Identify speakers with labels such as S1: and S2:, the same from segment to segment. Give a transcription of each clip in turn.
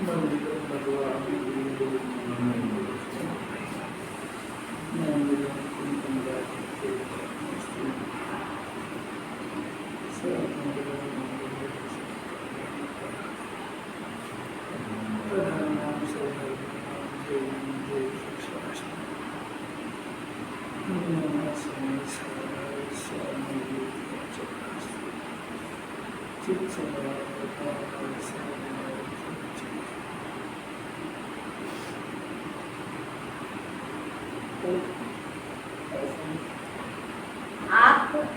S1: आप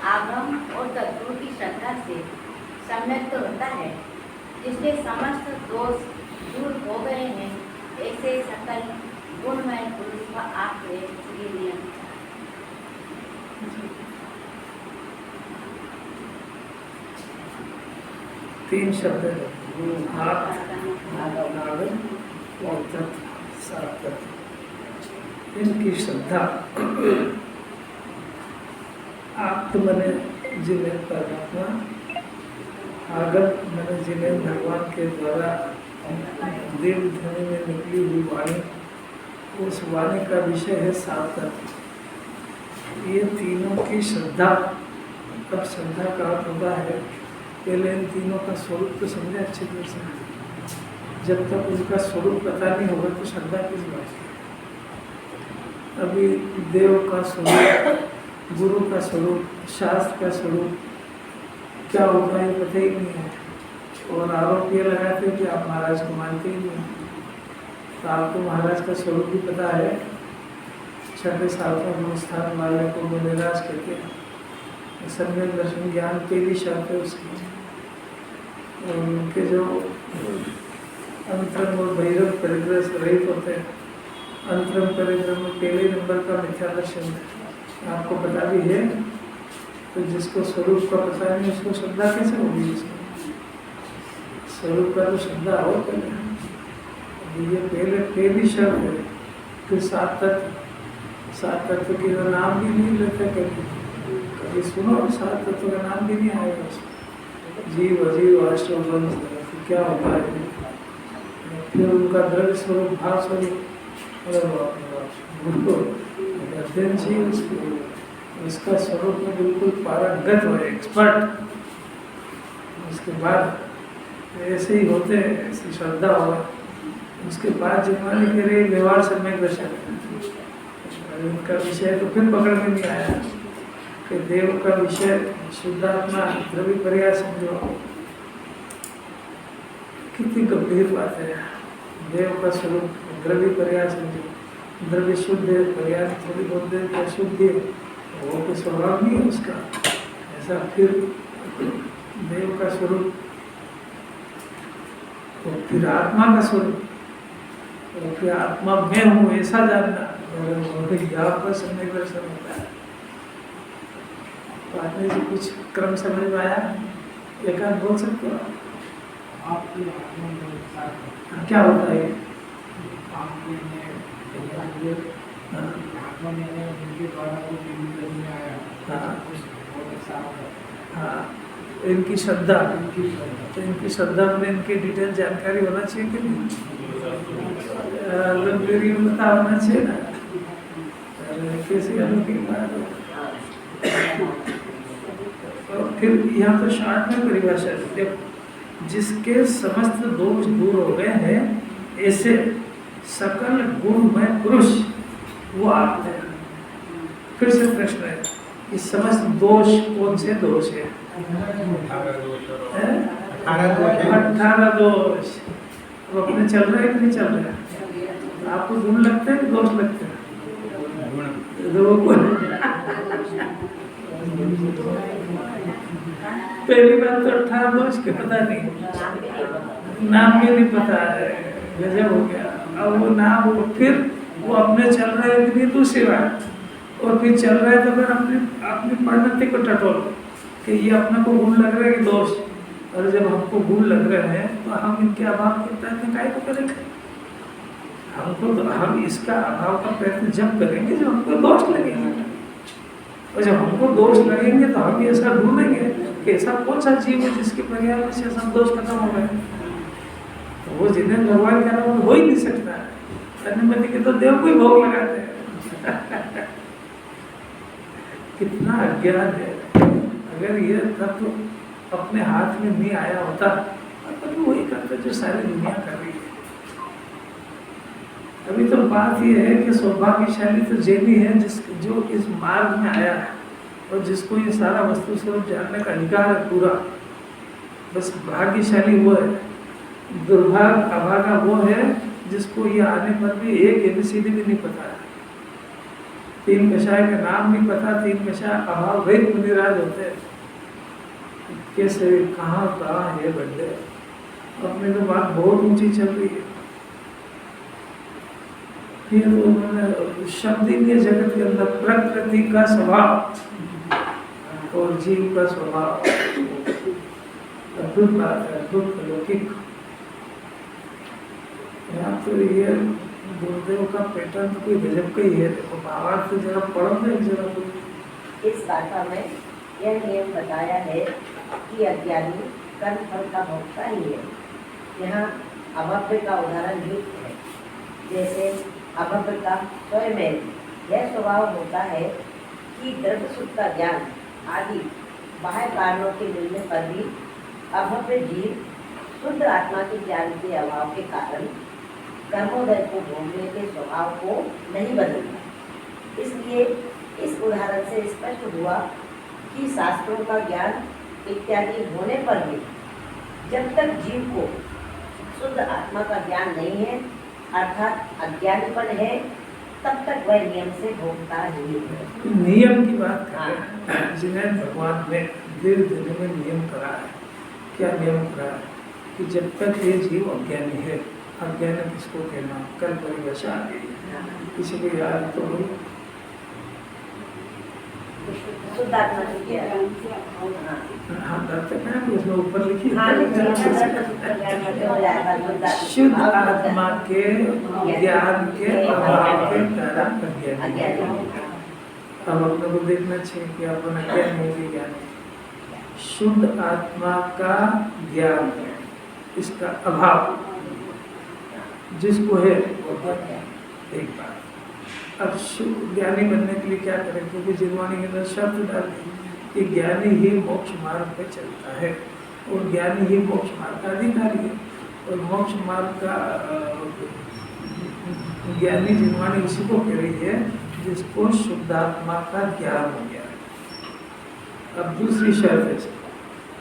S1: आगम और तत्वों की श्रद्धा से सम्यक्त होता है, जिसके समस्त दोष दूर हो गए हैं, ऐसे सकल गुणमय पुरुष का आपके श्री
S2: तीन शब्द और तत्व, इनकी श्रद्धा आप तो मैंने जिन्हें परमात्मा, आगत मैंने जिन्हें भगवान के द्वारा देव ध्वनि में निकली हुई वाणी, उस वाणी का विषय है सात तत्व। ये तीनों की श्रद्धा, अब श्रद्धा का अर्थ होता है पहले इन तीनों का स्वरूप तो समझे अच्छी तरह से। जब तक उनका स्वरूप पता नहीं होगा तो श्रद्धा किस बात की। अभी देव का स्वरूप, गुरु का स्वरूप, शास्त्र का स्वरूप क्या होगा ये पता ही नहीं है, और आरोप ये लगाते हैं कि आप महाराज को मानते ही नहीं। तो आपको महाराज का स्वरूप भी पता है। छठे साल का गुरुस्थान वाले को वो निराश करके सम्यक दर्शन ज्ञान पहली शर्त है उसकी। और उनके जो अंतरंग और भैरव परिग्रह से रहित होते हैं, अंतरंग परिग्रह में पहले नंबर का मिथ्या दर्शन है, आपको पता भी है। तो जिसको स्वरूप का पता नहीं उसको श्रद्धा कैसे होगी? स्वरूप का तो श्रद्धा हो पहले, ये पहली शर्त है। फिर सात तत्व की नाम भी नहीं लेते कभी सुनो, सात तत्व का नाम भी नहीं आएगा उसको। जीव अजीव अष्टवंश क्या होता है? फिर उनका द्रव्य स्वरूप, भाव स्वरूप, अध्ययन चाहिए उसको, उसका स्वरूप में बिल्कुल पारंगत हो, एक्सपर्ट। उसके बाद ऐसे ही होते हैं, ऐसी श्रद्धा होगा। उसके बाद जन्माने के लिए व्यवहार सम्यक दर्शन, उनका विषय तो फिर पकड़ में नहीं आया कि देव का विषय शुद्धात्मा द्रव्य पर्याय समझो। कितनी गंभीर बात है। देव का स्वरूप द्रव्य पर्याय समझो, द्रव्य शुद्ध है, पर्याय थोड़ी बहुत देर का शुद्ध है, वो कोई स्वभाव नहीं है उसका ऐसा। फिर देव का स्वरूप, तो फिर आत्मा का स्वरूप, तो फिर आत्मा मैं हूँ ऐसा जानना, यहाँ पर सम्यक दर्शन होता है। तो आपने जो कुछ क्रम समझ में आया, एक आध बोल सकते हो आप? क्या होता है? हाँ, इनकी श्रद्धा, तो इनकी श्रद्धा में इनकी डिटेल जानकारी होना चाहिए कि नहीं? लाइब्रेरी में पता होना चाहिए ना, कैसे अनोखी बात है। और फिर यहाँ तो शार्ट में परिभाषा है, जिसके समस्त दोष दूर हो गए हैं, ऐसे सकल गुणमय पुरुष वो आप है। फिर से प्रश्न है, इस समस्त दोष कौन से दोष है? 18 दोष। वो अपने चल रहे हैं कि नहीं चल रहे हैं? आपको गुण लगते हैं कि दोष लगते हैं? पहली बात तो 18 दोष के पता नहीं, नाम भी नहीं पता है, गजब हो गया। अब वो नाम हो, फिर वो अपने चल रहे हैं कि नहीं दूसरी बात, और फिर चल रहे तो फिर अपनी परिणति को टटोल कि ये अपने को गुण लग रहे हैं कि दोष। और जब हमको गुण लग रहे हैं तो हम इनके अभाव के प्रयत्न काहे को करेंगे? हमको तो हम इसका अभाव का प्रयत्न जब करेंगे जब हमको दोष लगेंगे, और जब हमको दोष लगेंगे तो हम ऐसा ढूंढेंगे कि ऐसा कौन सा जीव है जिसके पर्याय से सब दोष खत्म हो गए। तो वो जिन्हें भगवान का नाम हो ही नहीं सकता है। तन्मति के तो देव को ही भोग लगाते हैं। कितना अज्ञान है। अगर ये तत्व अपने हाथ में नहीं आया होता तो वही करते जो सारी दुनिया कर रही है। अभी तो बात ये है कि सौभाग्यशाली तो जैनी है जो इस मार्ग में आया है और जिसको ये सारा वस्तु स्वरूप जानने का अधिकार है पूरा। बस भाग्यशाली वो है, दुर्भाग्य अभागा वो है जिसको ये आने पर भी एक एबीसीडी भी नहीं पता है, 3 कषाय का नाम नहीं पता, 3 कषाय अभाव रहित मुनिराज होते हैं। कैसे कहाँ है बंदे, अपने तो बात बहुत ऊंची चल रही है। फिर उन्होंने शब्द ही जगत के अंदर प्रकृति का स्वभाव और जीव का स्वभाव अद्भुत बात है, अद्भुत अलौकिक। यहाँ तो ये गुरुदेव का पैटर्न तो कोई गजब का ही है। देखो भावार्थ तो जरा पढ़ो ना एक जरा कुछ।
S1: इस गाथा में यह नियम बताया है कि अज्ञानी कर्म फल का भोक्ता ही है। यहाँ अभव्य का उदाहरण युक्त है। जैसे अभव्य का स्वयं यह स्वभाव होता है कि द्रव्य सुख का ज्ञान आदि बाह्य कारणों के मिलने पर भी अभव्य जीव शुद्ध आत्मा के ज्ञान के अभाव के कारण कर्मोदय को भोगने के स्वभाव को नहीं बदलता। इसलिए इस उदाहरण से स्पष्ट हुआ कि शास्त्रों का ज्ञान इत्यादि होने पर भी जब तक जीव को शुद्ध आत्मा का ज्ञान नहीं है अर्थात अज्ञानपन है, तब तक वह नियम से भोगता ही है।
S2: नियम की बात कर रहे हैं, जिन्हें भगवान ने दीर्घ दिन में नियम करा है। क्या नियम करा है कि जब तक ये जीव अज्ञानी है, अज्ञान किसको कहना, कल परिभाषा आ गई, किसी को याद तो हो
S1: शुद्धात्मा की ज्ञान।
S2: हाँ करते हैं उसमें ऊपर लिखी
S1: हाँ,
S2: शुद्ध आत्मा के ज्ञान के अभाव के कारण अज्ञानी। अब अपने को देखना चाहिए कि अपन अज्ञान है कि ज्ञान। शुद्ध आत्मा का ज्ञान, इसका अभाव जिसको है एक बात। अब ज्ञानी बनने के लिए क्या करें, क्योंकि जिनवाणी के अंदर शब्द डाल कि ज्ञानी ही मोक्ष मार्ग पे चलता है और ज्ञानी ही मोक्ष मार्ग का अधिकारी है। और मोक्ष मार्ग का ज्ञानी जिनवाणी उसी को कह रही है जिसको शुद्धात्मा का ज्ञान हो गया। अब दूसरी शर्त है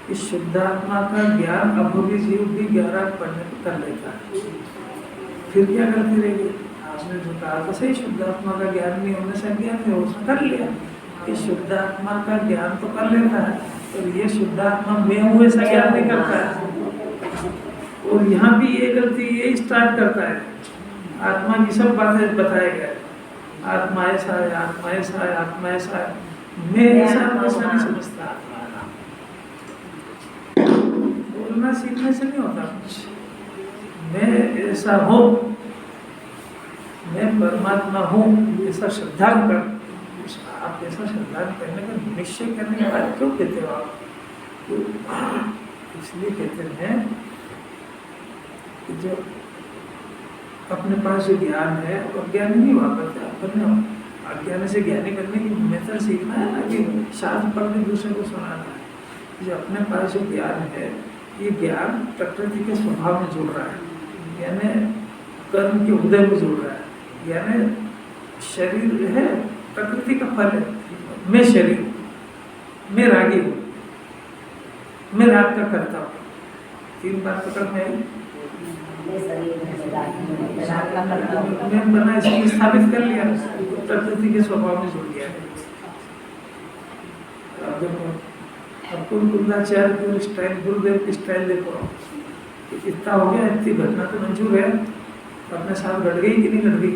S2: कि शुद्धात्मा का ज्ञान अभोगी जीव भी 11 पढ़ने कर लेता है, फिर क्या करती रहेगी। आपने जो कहा तो सही, शुद्धात्मा का ज्ञान नहीं होने से ज्ञान नहीं, उसने कर लिया कि शुद्धात्मा का ज्ञान तो कर लेता है, और ये शुद्धात्मा में हुए से ज्ञान नहीं करता है। और यहाँ भी ये गलती ये स्टार्ट करता है, आत्मा की सब बातें बताए गए, आत्मा ऐसा है, आत्मा ऐसा है, आत्मा ऐसा है, मैं ऐसा नहीं समझता। बोलना सीखने से नहीं होता कुछ। मैं ऐसा हूँ, मैं परमात्मा हूँ, ऐसा श्रद्धा कर। आप ऐसा श्रद्धा करने का निश्चय करने के बाद क्यों कहते हो आप? तो इसलिए कहते हैं कि जो अपने पास जो ज्ञान है वो ज्ञान नहीं हुआ करता, अपने अज्ञान से ज्ञानी करने की मेथड सीखना है ना कि शास्त्र पढ़ने दूसरे को सुनाना है। जो अपने पास जो ज्ञान है, ये ज्ञान प्रकृति के स्वभाव में जुड़ रहा है, यानी कर्म के उदय में जुड़ रहा है। यानी शरीर है प्रकृति का फल है, मैं शरीर हूँ, मैं रागी हूँ, मैं राग का करता हूँ। 3 बात पकड़ में आई। मैं बना इसको स्थापित कर लिया, प्रकृति के स्वभाव में जुड़ गया है। अब देखो आपको गुरुदाचार्य की स्टाइल, गुरुदेव की स्टाइल देखो, इतना हो गया, इतनी घटना तो मंजूर है, अपने साथ घट गई कि नहीं घट गई,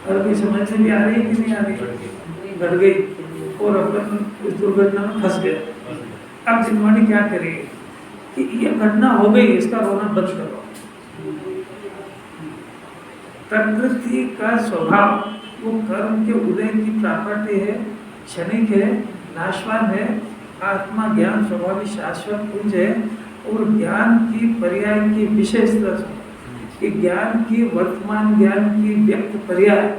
S2: और कोई समझ में भी आ रही है कि नहीं आ रही, घट गई, और अपन इस दुर्घटना में फंस गए। अब जिनवाणी क्या करेगी कि ये घटना हो गई, इसका रोना बंद करो। प्रकृति का स्वभाव वो कर्म के उदय की प्रॉपर्टी है, क्षणिक है, नाशवान है। आत्मा ज्ञान स्वभाव शाश्वत पुंज है, और ज्ञान की पर्याय की विशेषता सुनो कि ज्ञान की वर्तमान ज्ञान की व्यक्त पर्याय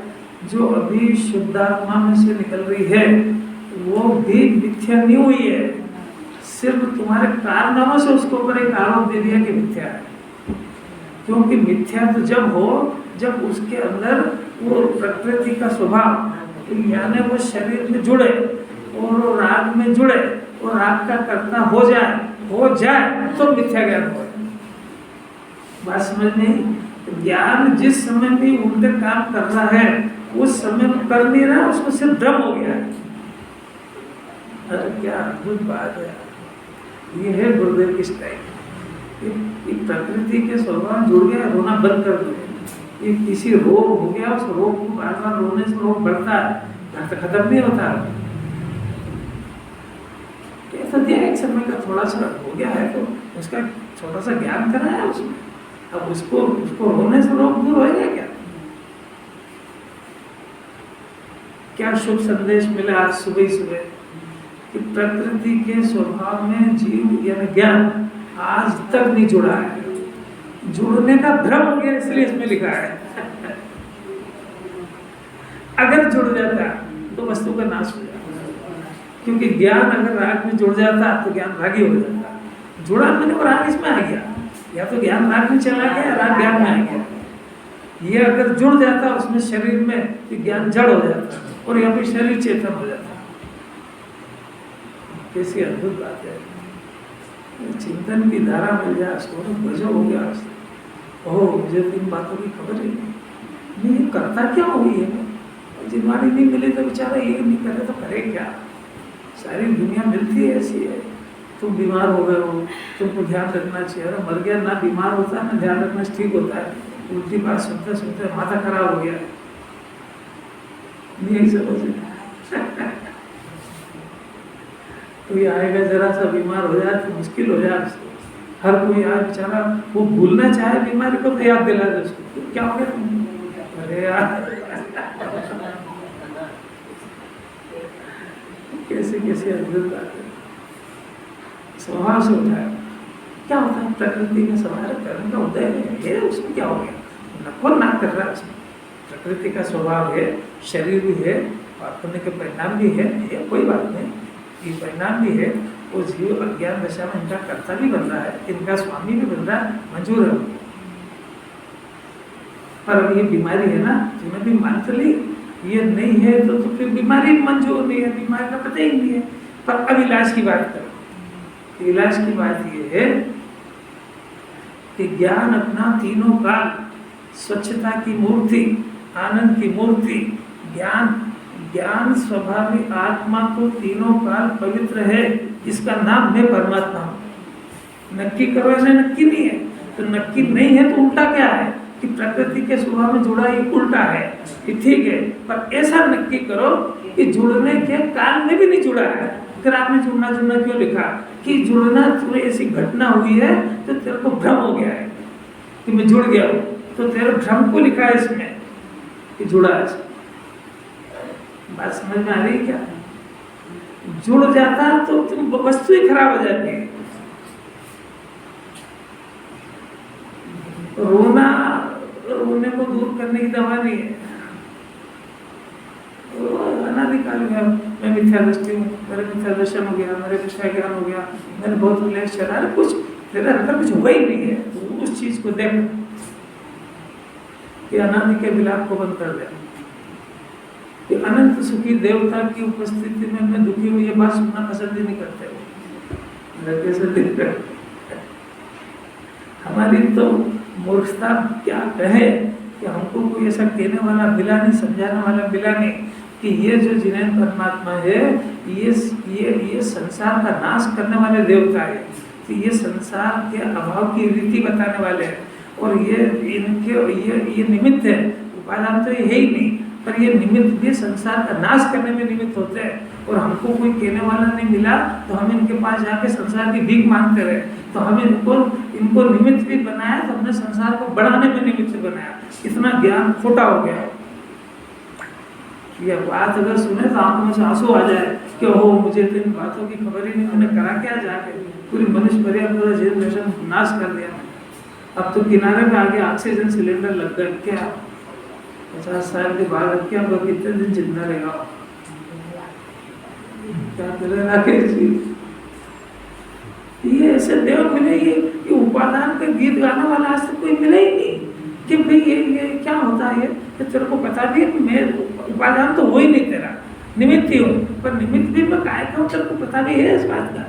S2: जो अभी शुद्धात्मा में से निकल रही है वो भी मिथ्या नहीं हुई है, सिर्फ तुम्हारे कारनामों से उसके ऊपर एक आरोप दे दिया कि मिथ्या है। क्योंकि मिथ्या तो जब हो जब उसके अंदर वो प्रकृति का स्वभाव यानी वो शरीर में जुड़े और वो राग में जुड़े और राग का कर्ता हो जाए तो मिथ्या ज्ञान हो। बात समझ नहीं? ज्ञान जिस समय भी उल्टे काम कर रहा है उस समय में कर नहीं रहा, उसको सिर्फ भ्रम हो गया है। अरे क्या अद्भुत बात है, ये है गुरुदेव की स्टाइल। ये प्रकृति के स्वभाव जुड़ गया, रोना बंद कर दो। ये किसी रोग हो गया, उस रोग को बार बार रोने से रोग बढ़ता है, खत्म नहीं होता। कैसा दिया एक समय का थोड़ा सा हो गया है तो उसका छोटा सा ज्ञान कराया उसमें, अब उसको रोने से रोग दूर होएगा क्या? क्या शुभ संदेश मिला आज सुबह सुबह कि प्रकृति के स्वभाव में जीव यानी ज्ञान आज तक नहीं जुड़ा है, जुड़ने का भ्रम हो गया इसलिए इसमें लिखा है। अगर जुड़ जाता तो वस्तु का नाश हो जाता, क्योंकि ज्ञान अगर राग में जुड़ जाता तो ज्ञान रागी हो जाता। जुड़ा मैंने वो राग इसमें आ गया, या तो ज्ञान राग में चला गया, राग ज्ञान में आ गया। ये अगर जुड़ जाता उसमें शरीर में तो ज्ञान जड़ हो जाता और यहाँ पे शरीर चेतन हो जाता। कैसी अद्भुत बात है। चिंतन की धारा मिल जाए उसको तो गजब हो गया। ओह मुझे तो इन बातों की खबर ही नहीं, ये करता क्या हुई है? जिम्मेदारी नहीं मिली तो बेचारा ये नहीं करे तो करे क्या? सारी दुनिया मिलती है ऐसी है। तुम बीमार हो गए हो, तुमको ध्यान रखना चाहिए। अरे मर गया ना बीमार होता है ना ध्यान रखना ठीक होता है। उल्टी बात सुनते सुनते माथा खराब हो गया, नहीं समझ। कोई आएगा जरा सा बीमार हो जाए तो मुश्किल हो जाए। हर कोई आज बेचारा वो भूलना चाहे बीमारी को तो याद दिला दे उसको, तो क्या हो गया? अरे यार कैसे कैसे अद्भुत बात है। स्वभाव से उठाया क्या होता है? प्रकृति में सवार कर्म का उदय है, उसमें क्या हो गया? नफो ना कर रहा है उसमें। प्रकृति का स्वभाव है, शरीर भी है, और होने के परिणाम भी है, कोई बात नहीं। ये परिणाम भी है, वो जीव अज्ञान दशा में इनका कर्ता भी बन रहा है, इनका स्वामी भी बन रहा है, मंजूर है। पर अब ये बीमारी है ना, जिन्हें भी मान कर ली ये नहीं है तो फिर बीमारी मंजूर नहीं है, बीमारी का पता ही नहीं है। पर अब इलाज की बात करो। इलाज की बात ये है कि ज्ञान अपना तीनों काल स्वच्छता की मूर्ति, आनंद की मूर्ति, ज्ञान स्वाभाविक आत्मा को तीनों काल पवित्र है। इसका नाम मैं परमात्मा हूँ। नक्की करो ऐसे नक्की नहीं है, तो नक्की नहीं है तो उल्टा क्या है कि प्रकृति के स्वभाव में जुड़ा ये उल्टा है कि ठीक है, पर ऐसा नक्की करो कि जुड़ने के काल में भी नहीं जुड़ा है। फिर आपने जुड़ना क्यों लिखा कि जुड़ना तुम्हें ऐसी घटना हुई है तो तेरे को भ्रम हो गया है कि मैं जुड़ गया हूँ, तो तेरे भ्रम को लिखा है इसमें कि जुड़ा है। बात समझ में आ रही क्या? जुड़ जाता तो तुम वस्तु ही खराब हो जाती है। रोने को दूर करने की दवा नहीं है। अनादिकाल मैं मिथ्या दृष्टि हूँ, मेरे मिथ्या दर्शन हो गया, मेरे मिथ्या ज्ञान हो गया, मैंने बहुत क्लेश चला, कुछ तेरे अंदर कुछ हुआ ही नहीं है। तो उस चीज को देख कि अनादि के विलाप को बंद कर दे। कि अनंत सुखी देवता की उपस्थिति में मैं दुखी हूँ, ये बात सुनना पसंद ही नहीं करते। हमारी तो मूर्खता क्या कहे कि हमको कोई ऐसा कहने वाला मिला नहीं, समझाने वाला मिला नहीं कि ये जो जिनेन परमात्मा है ये संसार का नाश करने वाले देवता है, कि ये संसार के अभाव की रीति बताने वाले हैं, और ये निमित्त है। उपादान तो ये है ही नहीं, पर ये निमित्त भी संसार का नाश करने में निमित्त होते हैं। और हमको कोई कहने वाला नहीं मिला तो हम इनके पास जाके संसार की भीख मांगते रहे। तो हम इनको निमित्त भी बनाया, तो हमने संसार को बढ़ाने में निमित्त बनाया। इतना ज्ञान खोटा हो गया। ये बात अगर सुने तो आंखों में से आंसू आ जाए कि ओह मुझे तो इन बातों की खबर ही नहीं, मैंने करा क्या जाके। पूरी मनुष्य परिवार पूरा जैन दर्शन नाश कर दिया। अब तो किनारे में आगे ऑक्सीजन सिलेंडर लग गए, क्या 50 साल के बाद अब क्या होगा, कितने दिन जिंदा रहेगा, क्या करेगा राकेश जी। ये ऐसे देव मिले, ये उपादान के गीत गाने वाला आज तक कोई मिला ही नहीं कि भाई ये क्या होता है, ये तेरे को पता भी है, मैं उपादान तो हो ही नहीं, तेरा निमित्त ही हूँ, पर निमित्त भी मैं काय का हूँ, तेरे को पता भी है इस बात का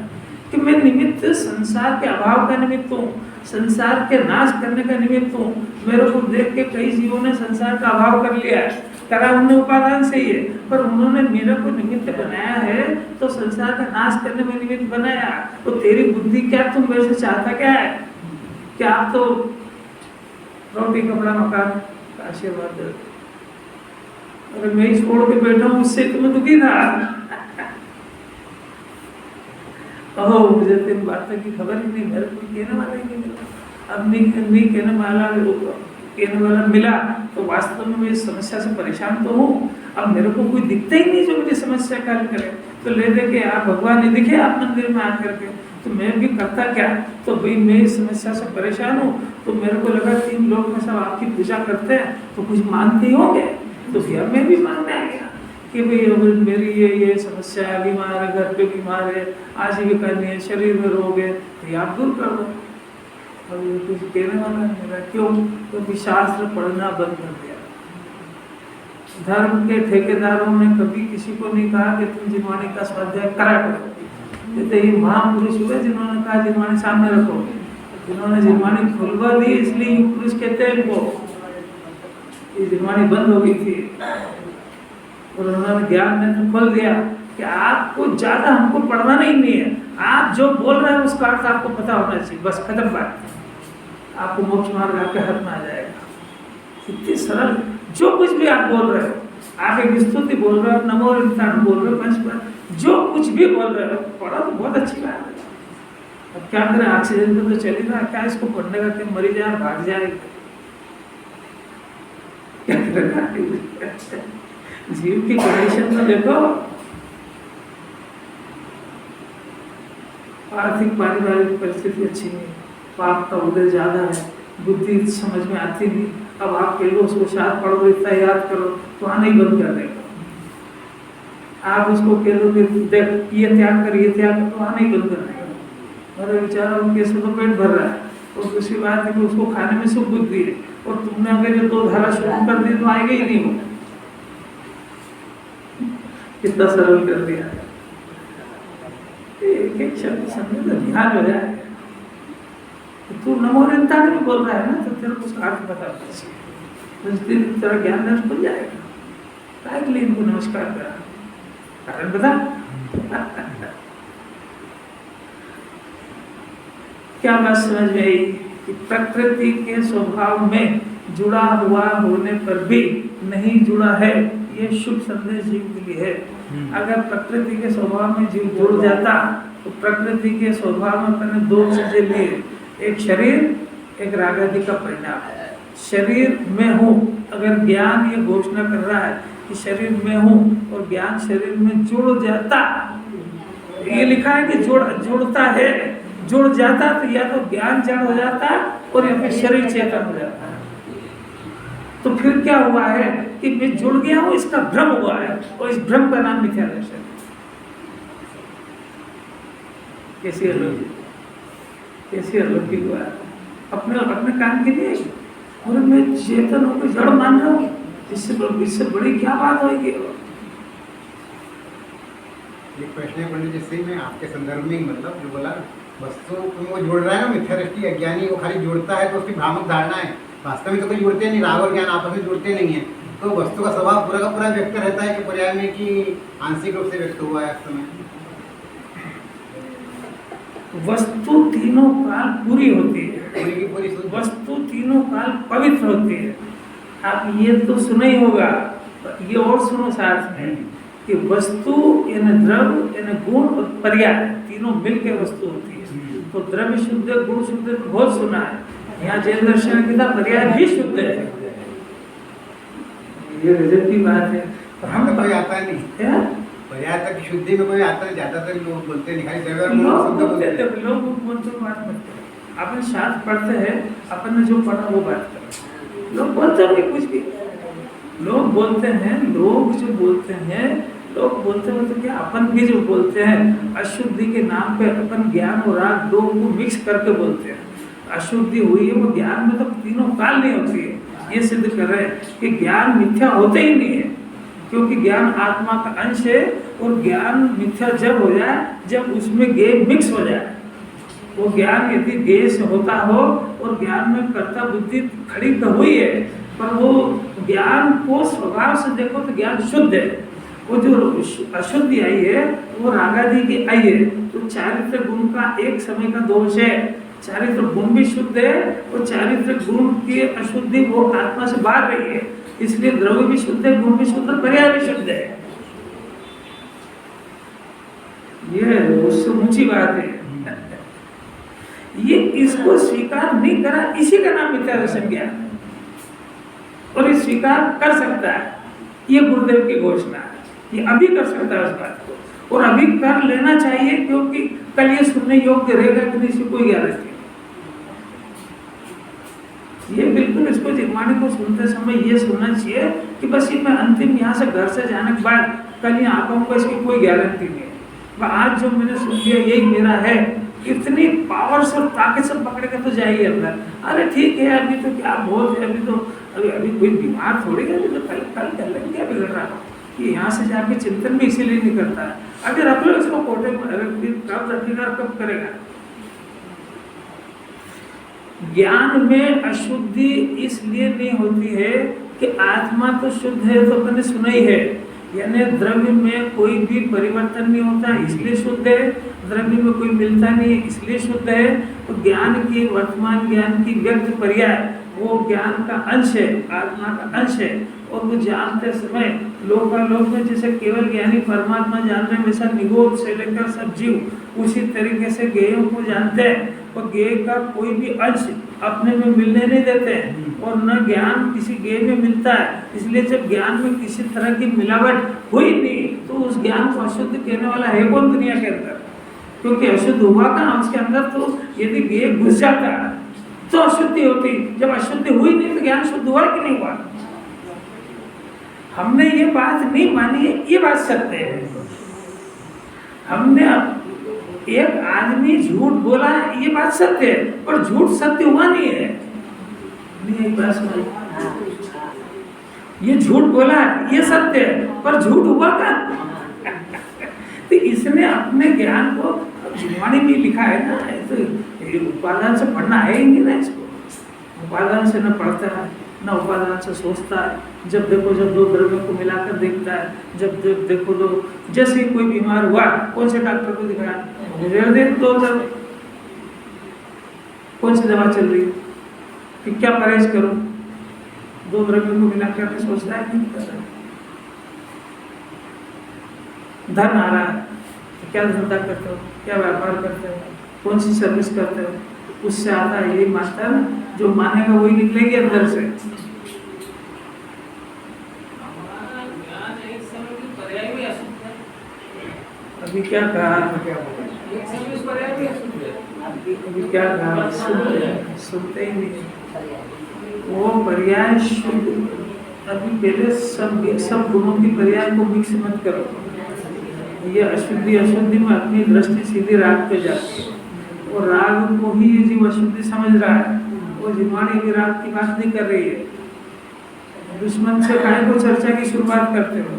S2: कि मैं निमित्त संसार के अभाव का निमित्त हूँ, संसार के नाश करने का निमित्त हूँ। मेरे को देख के कई जीवों ने संसार का अभाव कर लिया है, करा उन्हें उपादान से ही है, पर उन्होंने मेरे को निमित्त बनाया है तो संसार का नाश करने में निमित्त बनाया। तो तेरी बुद्धि क्या, तुम मेरे से चाहता क्या है, क्या आप तो रोटी कपड़ा मकान का आशीर्वाद दे, अगर मैं ही छोड़ के बैठा हूँ उससे तुम्हें दुखी था। ओह, मुझे तेरी बातों की खबर ही नहीं, मेरे को कहने वाला ही नहीं मिला। अब नहीं कहने वाला मिला तो वास्तव में मैं इस समस्या से परेशान तो हूँ। अब मेरे को कोई दिखता ही नहीं जो मेरी समस्या का हल करे, तो ले दे के आप भगवान ने दिखे आप मंदिर में आकर के, तो मैं भी करता क्या, तो भाई मैं इस समस्या से परेशान हूँ। तो मेरे को लगा 3 लोग में सब आपकी पूजा करते हैं तो कुछ मानते ही होंगे, तो फिर मैं भी मानने आ गया कि भाई मेरी ये समस्या है, बीमार है, घर पे बीमार है, आजीविका नहीं है, शरीर में रोग है, तो आप दूर कर दो। अब ये कुछ कहने वाला मेरा क्यों, क्योंकि शास्त्र पढ़ना बंद कर दिया। धर्म के ठेकेदारों ने कभी किसी को नहीं कहा कि तुम जिनवाणी का स्वाध्याय करा करो, ये महापुरुष हुए जिन्होंने कहा जिनवाणी सामने रखो, जिन्होंने जिनवाणी खुलवा दी, इसलिए पुरुष कहते हैं इनको। ये जिनवाणी बंद हो गई थी और उन्होंने ज्ञान ने खोल दिया कि आपको ज्यादा हमको पढ़ना नहीं है, आप जो बोल रहे हैं उसका अर्थ आपको पता होना चाहिए, बस खत्म बात, आपको मोक्ष मार्ग आपके हाथ में आ जाएगा। इतनी सरल, जो कुछ भी आप बोल रहे हो, आप एक स्तुति बोल रहे हो, नमो इंसान बोल रहे हो, पंच जो कुछ भी बोल रहे हो, पढ़ा तो बहुत अच्छी बात है। अब क्या करें, ऑक्सीजन पे तो चली रहा, क्या इसको पढ़ने का, क्या मरी जाए भाग जाए, क्या करेगा। जीव की कंडीशन तो देखो, आर्थिक पारिवारिक परिस्थिति अच्छी नहीं, पाप का उदय ज्यादा है, बुद्धि समझ में आती नहीं। अब आप कह लो उसको शायद पढ़ो, इतना याद करो, तो आना ही बंद कर देगा। आप उसको कह दो कि देख ये त्याग कर, ये त्याग कर, तो आना ही बंद कर देगा। अरे बेचारा उनके से तो पेट भर रहा है, और दूसरी बात है कि उसको खाने में सुख बुद्धि है, और तुमने अगर ये 2 धारा शुरू कर दी तो आएगा ही नहीं वो। कितना सरल कर दिया, एक शब्द समझे तो ध्यान हो जाए। तू नमो निरंतर में बोल रहा है ना, तो तेरे को उसका अर्थ बता दीजिए, तेरा ज्ञान दर्श खुल जाएगा। काय के लिए इनको नमस्कार करा, कारण बता। क्या बात समझ में आई कि प्रकृति के स्वभाव में जुड़ा हुआ होने पर भी नहीं जुड़ा है, ये शुभ संदेश जीव के लिए है। अगर प्रकृति के स्वभाव में जीव जुड़ जाता तो प्रकृति के स्वभाव में अपने 2 चीजें लिए, एक शरीर, एक रागादि का परिणाम। शरीर में हूँ, अगर ज्ञान ये घोषणा कर रहा है कि शरीर में हूँ और ज्ञान शरीर में जुड़ जाता, ये लिखा है कि जुड़ता है, जुड़ जाता तो या तो ज्ञान जड़ हो जाता और या फिर शरीर चेतन हो जाता। तो फिर क्या हुआ है कि मैं जुड़ गया हूँ, इसका भ्रम हुआ है, और इस भ्रम का नाम मिथ्या दर्शन। कैसी अलौकिक हुआ है, अपने काम के लिए, और मैं चेतन होकर जड़ मान रहा हूँ, इससे बड़ी क्या बात होगी।
S3: एक प्रश्न है पंडित जी, जैसे मैं आपके संदर्भ में मतलब जो बोला वस्तु वो जोड़ रहा है ना, मिथ्या दृष्टि अज्ञानी वो खाली जोड़ता है तो उसकी भ्रामक धारणा है, वास्तव में तो कोई जोड़ते नहीं, राग और ज्ञान आपस में जोड़ते नहीं है। तो वस्तु का स्वभाव पूरा का पूरा व्यक्त रहता है कि पर्याय में कि आंशिक रूप से व्यक्त हुआ है। समय
S2: वस्तु तीनों काल पूरी होती है,
S3: पूरी
S2: वस्तु तीनों काल पवित्र होती है। आप ये तो सुना ही होगा, ये और सुनो साथ में कि वस्तु यानी द्रव्य यानी गुण और पर्याय तीनों मिलकर वस्तु होती है। तो द्रव्य शुद्ध, गुण शुद्ध बहुत सुना है, यहाँ जैन दर्शन की पर्याय भी शुद्ध है, ये गजब की बात है।
S3: हम तो कोई आता नहीं है, पर्याय तक शुद्धि में कोई आता है, ज्यादातर लोग बोलते नहीं, खाली देवर
S2: लोग
S3: शब्द
S2: बोलते
S3: बोलते हैं।
S2: थे, लोग बोलते बात करते हैं। अपन शास्त्र पढ़ते हैं, अपन ने जो पढ़ा वो बात करते हैं। लोग बोलते हैं कुछ भी, लोग बोलते हैं, लोग जो बोलते हैं, लोग बोलते हैं क्या, अपन भी जो बोलते हैं अशुद्धि के नाम पे अपन ज्ञान और राग दो को मिक्स करके बोलते हैं। अशुद्धि हुई है वो ज्ञान में तो तीनों काल नहीं होती है, ये सिद्ध कर रहे हैं कि ज्ञान मिथ्या होते ही नहीं है, क्योंकि ज्ञान आत्मा का अंश है और ज्ञान मिथ्या जब हो जाए जब उसमें गे मिक्स हो जाए। वो ज्ञान यदि गे से होता हो और ज्ञान में कर्ता बुद्धि खड़ी तो हुई है, पर वो ज्ञान को स्वभाव से देखो तो ज्ञान शुद्ध है। वो जो अशुद्धि आई है वो रागादि की आई है, तो चारित्र गुण का एक समय का दोष है। चारित्र गुण भी शुद्ध है और चारित्र गुण की अशुद्धि वो आत्मा से बाहर रही है, इसलिए द्रव्य भी शुद्ध है, गुण भी शुद्ध है, पर्याय भी शुद्ध है। ये उससे ऊंची बात है। ये इसको स्वीकार नहीं करा, इसी का नाम मिथ्या दर्शन ज्ञान है, और ये स्वीकार कर सकता है, ये गुरुदेव की घोषणा है, ये अभी कर सकता है उस बात को, और अभी कर लेना चाहिए, क्योंकि कल ये सुनने योग्य रहेगा कि नहीं, इसकी कोई गारंटी नहीं। ये बिल्कुल इसको जिग्मानी को सुनते समय ये सुनना चाहिए कि बस ये मैं अंतिम यहाँ से घर से जाने के बाद कल यहाँ आऊँगा, इसकी कोई गारंटी नहीं है। आज जो मैंने सुन लिया यही मेरा है, इतनी पावर से ताकत से पकड़ के तो जाइए अंदर। अरे ठीक है, अभी तो क्या बोल, अभी तो अभी कोई बीमार थोड़ी है, अभी तो कल कर लेंगे, क्या बिगड़ रहा है कि यहाँ से जाके चिंतन भी इसीलिए नहीं करता है। अभी रख लो इसको कोटे में, कब रखेगा कब करेगा। ज्ञान में अशुद्धि इसलिए नहीं होती है कि आत्मा तो शुद्ध है, तो मैंने सुना ही है, यानी द्रव्य में कोई भी परिवर्तन नहीं होता इसलिए शुद्ध है, द्रव्य में कोई मिलता नहीं है इसलिए शुद्ध है। तो ज्ञान की, वर्तमान ज्ञान की व्यक्त पर्याय वो ज्ञान का अंश है, आत्मा का अंश है, और वो जानते समय लोकालोक में जैसे केवल ज्ञानी परमात्मा जान रहे हैं, वैसा निगोद से लेकर सब जीव उसी तरीके से ज्ञेयों को जानते हैं, और ज्ञेय का कोई भी अंश अपने में मिलने नहीं देते हैं, और न ज्ञान किसी ज्ञेय में मिलता है। इसलिए जब ज्ञान में किसी तरह की मिलावट हुई नहीं, तो उस ज्ञान को अशुद्ध कहने वाला है कौन दुनिया के अंदर, क्योंकि अशुद्ध हुआ कहाँ उसके अंदर। तो यदि ज्ञेय घुस जाता तो अशुद्धि होती, जब अशुद्धि हुई नहीं तो ज्ञान शुद्ध हुआ कि नहीं हुआ। हमने ये बात नहीं मानी है, ये बात सत्य है। हमने एक आदमी झूठ बोला है, ये बात सत्य है, पर झूठ सत्य हुआ नहीं है। नहीं, बात समझ, ये झूठ बोला है ये सत्य है, पर झूठ हुआ क्या? तो इसने अपने ज्ञान को, जिनवाणी में लिखा है ना, तो उपादान से पढ़ना है ही नहीं ना इसको। उपादान से न पढ़ता है न उपादान से सोचता है। जब देखो जब दो द्रव्यों को मिलाकर देखता है, जब देखो दो, जैसे कोई बीमार हुआ कौन से डॉक्टर को दिखाया, दो द्रव्य, कौन सी दवा चल रही है, कि क्या परहेज करूं, दो द्रव्यों को मिलाकर सोचता है नहीं कर रहा। धन आ रहा है तो क्या धंधा करते हो, क्या व्यापार करते हो, कौन सी सर्विस करते हो, उससे आता है, यही मानता है ना। जो मानेगा वही निकलेगी अंदर से। अभी क्या कहा, अभी क्या कहा, सुनते ही नहीं। वो पर्याय शुद्ध, अभी पहले सब गुणों की पर्याय को मिक्स मत करो। ये अशुद्धि में अपनी दृष्टि सीधी राग पे जाती है, और राग को ही ये जीव अशुद्धि समझ रहा है, वो जिनवाणी भी राग की बात नहीं कर रही है। दुश्मन से काहे को चर्चा की शुरुआत करते हो,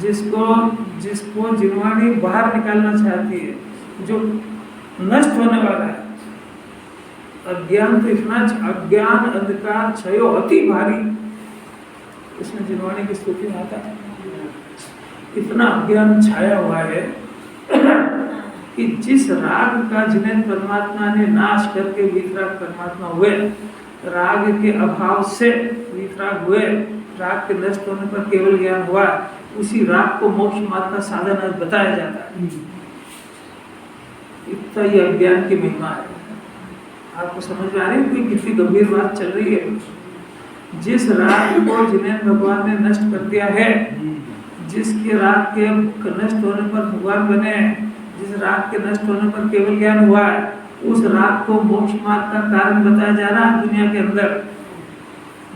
S2: जिसको जिनवाणी बाहर निकालना चाहती है, जो नष्ट होने वाला है। अज्ञान तो इतना, अज्ञान अंधकार छयो अति भारी, इसमें जिनवाणी की स्तुति में आता है। इतना अज्ञान छाया हुआ है कि जिस राग का जिन्हें परमात्मा ने नाश करके वीतराग परमात्मा हुए, राग के अभाव से वीतराग हुए, राग के नष्ट होने पर केवल ज्ञान हुआ, उसी राग को मोक्ष मार्ग का साधन आज बताया जाता है। इतना ही अज्ञान की महिमा है। आपको समझ में आ रही है कोई कितनी गंभीर बात चल रही है। जिस राग को जिन्हें भगवान ने नष्ट कर दिया है, जिसके राग के नष्ट होने पर भगवान बने हैं, जिस राग के नष्ट होने पर केवल ज्ञान हुआ है, उस राग को मोक्ष मार्ग का कारण बताया जा रहा है दुनिया के अंदर।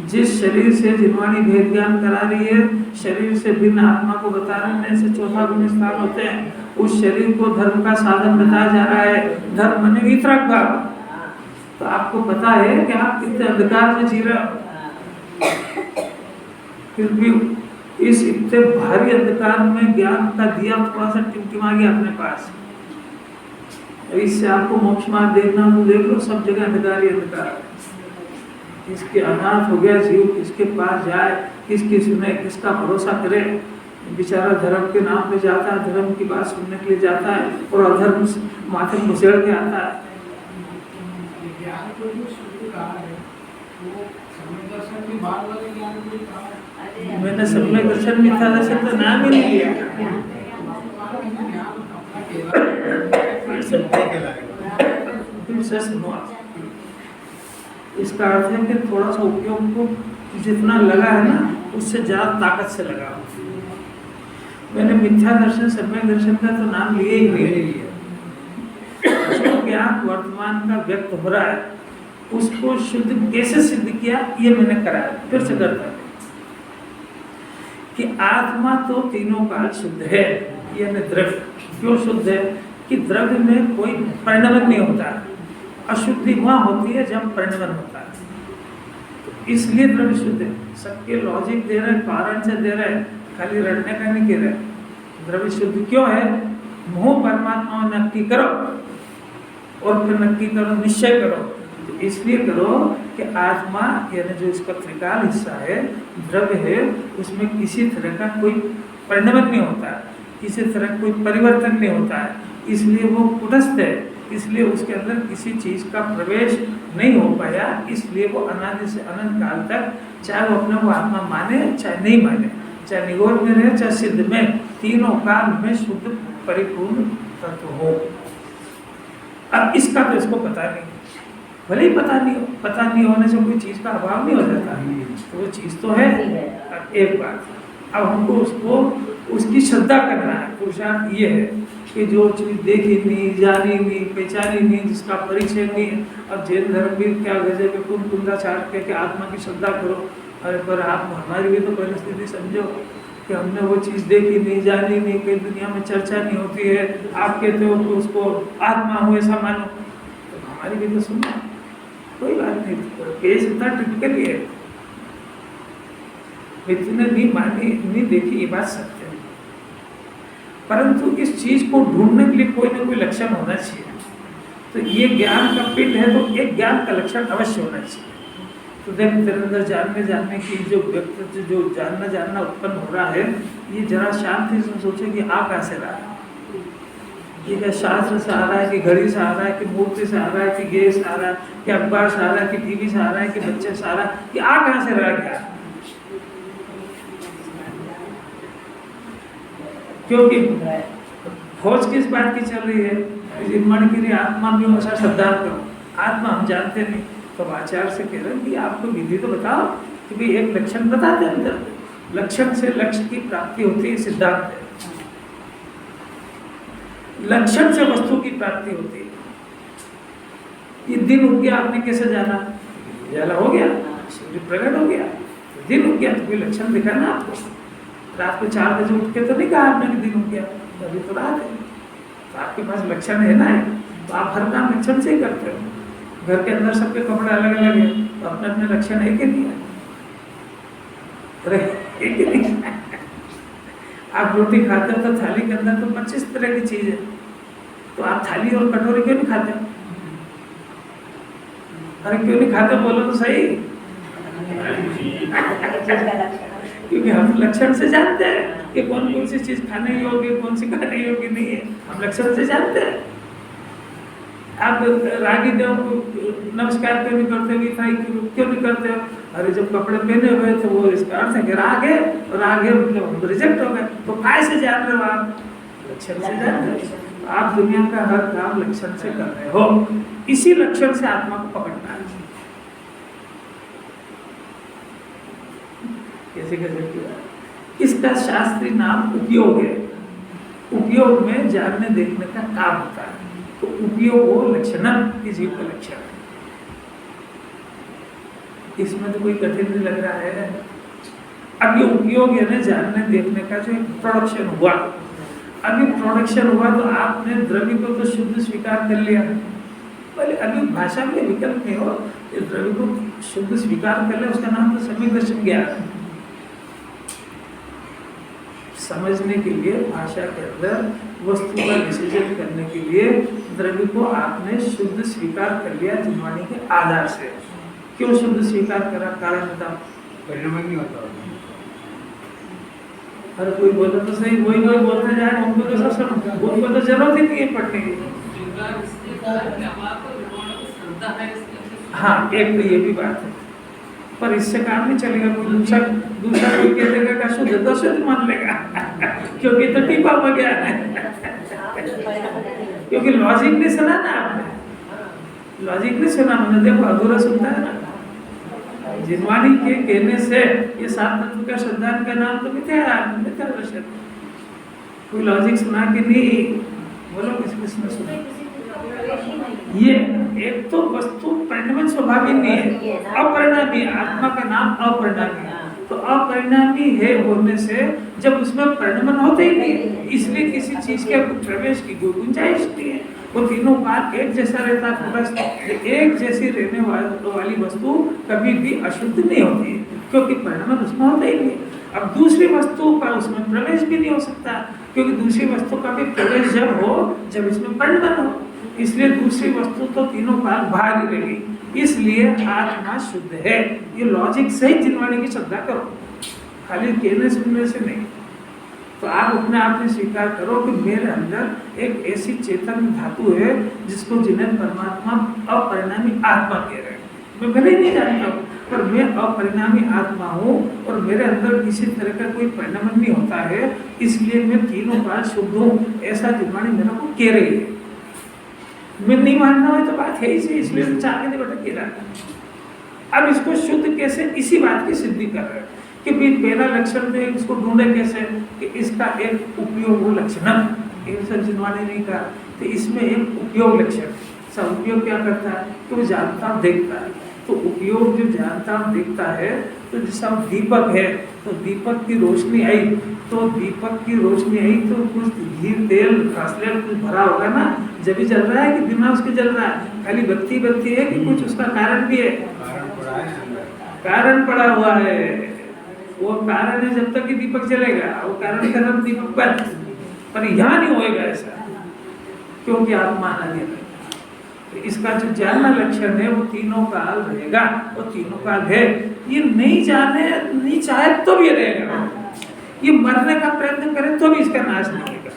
S2: जिस शरीर से जिनवाणी भेद ज्ञान करा रही है, शरीर से भिन्न आत्मा को बता रहे हैं, से चौथा गुण स्थान होते हैं, उस शरीर को धर्म का साधन बताया जा रहा है। धर्म माने वितरक भाव। तो आपको पता है कि आप कितने अंधकार में जी रहे हो, फिर भी इस इतने भारी अंधकार में ज्ञान का दिया थोड़ा सा टिमटिमा गया अपने पास। इससे आपको मोक्ष मार्ग देखना तो देख लो, सब जगह अंधकार ही अंधकार। इसके अनाथ हो गया जीव, किसके पास जाए, किसकी सुने, किसका भरोसा करे। बेचारा धर्म के नाम पे जाता है, धर्म की बात सुनने के लिए जाता है और अधर्म माथे में घुसेड़ के आता है।
S4: ज्ञान को जो शुद्ध कहा है वो समय दर्शन के बाद वाले ज्ञान को कहा है।
S2: मैंने समय दर्शन मिथ्या दर्शन तो नाम ही नहीं लिया। इसका अर्थ है कि थोड़ा सा उपयोग को जितना लगा है ना, उससे ज्यादा ताकत से लगा। मैंने मिथ्या दर्शन समय दर्शन का तो नाम लिए ही नहीं। जो ज्ञान वर्तमान का व्यक्त हो रहा है उसको शुद्ध कैसे सिद्ध किया, ये मैंने कराया। फिर से करता है कि आत्मा तो तीनों काल शुद्ध है, यानी द्रव्य क्यों शुद्ध है कि द्रव्य में कोई परिणमन नहीं होता है। अशुद्धि वहाँ होती है जब परिणमन होता है, तो इसलिए द्रव्य शुद्ध है। सबके लॉजिक दे रहे, कारण से दे रहे, खाली रटने का नहीं कह रहे। द्रव्य शुद्ध क्यों है? मोह परमात्मा में नक्की करो और फिर नक्की करो, निश्चय करो। तो इसलिए करो कि आत्मा यानी जो इसका त्रिकाल हिस्सा है, द्रव्य है, उसमें किसी तरह का कोई परिणमन नहीं होता है, किसी तरह कोई परिवर्तन नहीं होता है, इसलिए वो कुटस्थ है, इसलिए उसके अंदर किसी चीज का प्रवेश नहीं हो पाया। इसलिए वो अनादि से अनंत काल तक, चाहे वो अपने को आत्मा माने चाहे नहीं माने, चाहे निगोर में रहे चाहे सिद्ध में, तीनों काल में शुद्ध परिपूर्ण तत्व हो। अब इसका तो इसको पता नहीं, भले ही पता नहीं होने से कोई चीज का अभाव नहीं हो जाता, तो वो चीज तो है। एक बात, अब हमको उसको उसकी श्रद्धा करना है। पुरुषार्थ ये है कि जो चीज देखी नहीं, जानी नहीं, पहचानी नहीं, जिसका परिचय नहीं है। अब जैन धर्म भी क्या गजे पे कुंदाचार के आत्मा की श्रद्धा करो। अरे पर आप हमारी भी तो परिस्थिति समझो कि हमने वो चीज़ देखी नहीं, जानी नहीं, कई दुनिया में चर्चा नहीं होती है, आप कहते हो कि उसको आत्मा हो ऐसा मानो, तो हमारी भी तो सुनो, कोई बात नहीं। केस इतना टिपिकली है, इतने नहीं मानी नहीं देखी, ये बात सत्य है। परंतु इस चीज को ढूंढने के लिए कोई ना कोई लक्षण होना चाहिए। तो ये ज्ञान का पिंड है, तो एक ज्ञान का लक्षण अवश्य होना चाहिए। तो देख तेरे अंदर जानने की जो व्यक्ति जो जानना उत्पन्न हो रहा है, ये जरा शांति से सोचे कि आ कहाँ से रहा है। ये क्या शास्त्र से आ रहा है, कि घड़ी से आ रहा है, कि मूर्ति से आ रहा है, कि गैस से आ रहा है, कि अखबार से आ रहा है, कि टीवी से आ रहा है, कि बच्चे से आ रहा है, कि आ कहाँ से रहा है क्या? क्योंकि खोज किस बात की चल रही है? मन के लिए आत्मा में हमेशा श्रद्धा करो। आत्मा हम जानते नहीं, तो आचार्य से कह रहे हैं कि आपको विधि तो बताओ कि भाई एक लक्षण बताते हैं अंदर, लक्षण से लक्ष्य की प्राप्ति होती है, सिद्धांत है। लक्षण से वस्तु की प्राप्ति होती है। ये दिन उठ गया, आपने कैसे जाना? उजाला हो गया, सूर्य प्रकट हो गया, दिन उठ गया, तो कोई लक्षण दिखा ना आपको। रात को 4 बजे उठ के तो नहीं कहा आपने कि दिन उठ गया, अभी तो रात है। तो आपके पास लक्षण है ना, तो आप हर काम लक्षण से ही करते हो। घर के अंदर सबके कपड़े अलग अलग है, तो अपने अपने लक्षण एक ही नहीं है। एक ही नहीं। आप रोटी खाते हो तो थाली के अंदर तो 25 तरह की चीज है, तो आप थाली और कटोरी क्यों नहीं खाते? अरे क्यों नहीं खाते बोलो तो सही। क्योंकि हम लक्षण से जानते हैं कि कौन सी चीज खाने योग्य, कौन सी खाने योग्य नहीं है, हम लक्षण से जानते हैं। आप रागी देव को नमस्कार क्यों नहीं करते, मिठाई क्यों नहीं करते हो? अरे जब कपड़े पहने हुए तो वो इसका अर्थ है कि राग है, और राग है मतलब रिजेक्ट हो गए। तो काय से जान रहे हो आप? लक्षण से जान रहे हो। आप दुनिया का हर काम लक्षण से कर रहे हो, इसी लक्षण से आत्मा को पकड़ना है। कैसे इसका शास्त्रीय नाम उपयोग है। उपयोग में जानने देखने का काम होता है। तो उपयोग वो लक्षणम की जीव का लक्षण है। इसमें तो कोई कठिन नहीं लग रहा है। अब ये उपयोग यानी जानने देखने का जो एक प्रोडक्शन हुआ, अभी प्रोडक्शन हुआ तो आपने द्रव्य को तो शुद्ध स्वीकार कर लिया, पहले अभी भाषा में विकल्प नहीं हो, इस द्रव्य को शुद्ध स्वीकार कर ले, उसका नाम तो सम्यक दर्शन ज्ञान है। समझने के लिए भाषा के अंदर वस्तु का विसर्जन करने के लिए द्रव्य को आपने शुद्ध स्वीकार कर लिया जिनवाणी के आधार से। क्यों शुद्ध स्वीकार करा, कारण बताओ।
S3: परिणाम नहीं होता।
S2: हर कोई बोले तो सही, वही बोलते जाए, उनको तो सब सुनो, उनको तो जरूरत ही नहीं है पढ़ने की। हाँ, एक तो ये भी बात है, पर इससे काम नहीं चलेगा। कोई दूसरा कोई कह देगा का शुद्ध तो शुद्ध मान लेगा क्योंकि तो टीपा हो गया है क्योंकि लॉजिक नहीं सुना ना आपने, लॉजिक नहीं सुना मैंने, देखो अधूरा सुनता है ना। जिनवाणी के कहने से ये सात तत्व का सिद्धांत का नाम तो मिथ्या दर्शन। कोई लॉजिक सुना कि नहीं, बोलो किसने सुना। ये एक तो वस्तु परिणामी स्वभावी नहीं है, अपरिणामी, आत्मा का नाम अपरिणामी है। तो अपरिणामी है होने से जब उसमें परिणाम होते ही नहीं, इसलिए किसी चीज के प्रवेश की गुंजाइश नहीं है। वो तीनों काल एक जैसा रहता है, प्लस एक जैसी रहने वाली वस्तु कभी भी अशुद्ध नहीं होती है, क्योंकि परिणाम उसमें होता ही नहीं। अब दूसरी वस्तु का उसमें प्रवेश भी नहीं हो सकता, क्योंकि दूसरी वस्तु का भी प्रवेश जब हो जब इसमें परिणाम हो, इसलिए दूसरी वस्तु तो तीनों काल बाहर ही रहेगी। इसलिए आत्मा शुद्ध है। ये लॉजिक सही जिनवाणी की श्रद्धा करो, खाली कहने सुनने से नहीं। तो आप अपने आप में स्वीकार करो कि मेरे अंदर एक ऐसी चेतन धातु है जिसको जिन्हें परमात्मा अपरिणामी आत्मा कह रहे हैं। मैं भले नहीं जानता हूँ, पर मैं अपरिणामी आत्मा हूँ और मेरे अंदर किसी तरह का कोई परिणाम नहीं होता है, इसलिए मैं तीनों काल शुद्ध हूँ, ऐसा जिनवाणी मेरे को कह रही है। मैं नहीं मानना हो तो बात है इसी, इसलिए चाह नहीं भटक रहा। अब इसको शुद्ध कैसे, इसी बात की सिद्धि कर रहे हैं कि भाई पहला लक्षण तो इसको ढूंढे कैसे कि इसका एक उपयोग हो लक्षणम, जिनवाणी नहीं कहा, तो इसमें एक उपयोग लक्षण। सब उपयोग क्या करता है कि वो जानता देखता है। तो उपयोग जो जानता देखता है, तो जैसा दीपक है तो दीपक की रोशनी आई, तो दीपक की रोशनी आई तो कुछ घी तेल फासले कुछ भरा होगा ना, जब भी जल रहा है कि बिना उसके जल रहा है, खाली बत्ती है कि कुछ उसका कारण भी है, कारण पड़ा हुआ है। वो कारण है जब तक कि दीपक जलेगा, वो कारण का नाम दीपक बंद, पर यहाँ नहीं होएगा ऐसा, क्योंकि आत्मा अनन्य है। इसका जो जानना लक्षण है वो तीनों काल रहेगा, वो तीनों काल है। ये नहीं जाने नहीं चाहे तो भी रहेगा, ये मरने का प्रयत्न करे तो भी इसका नाश नहीं होगा।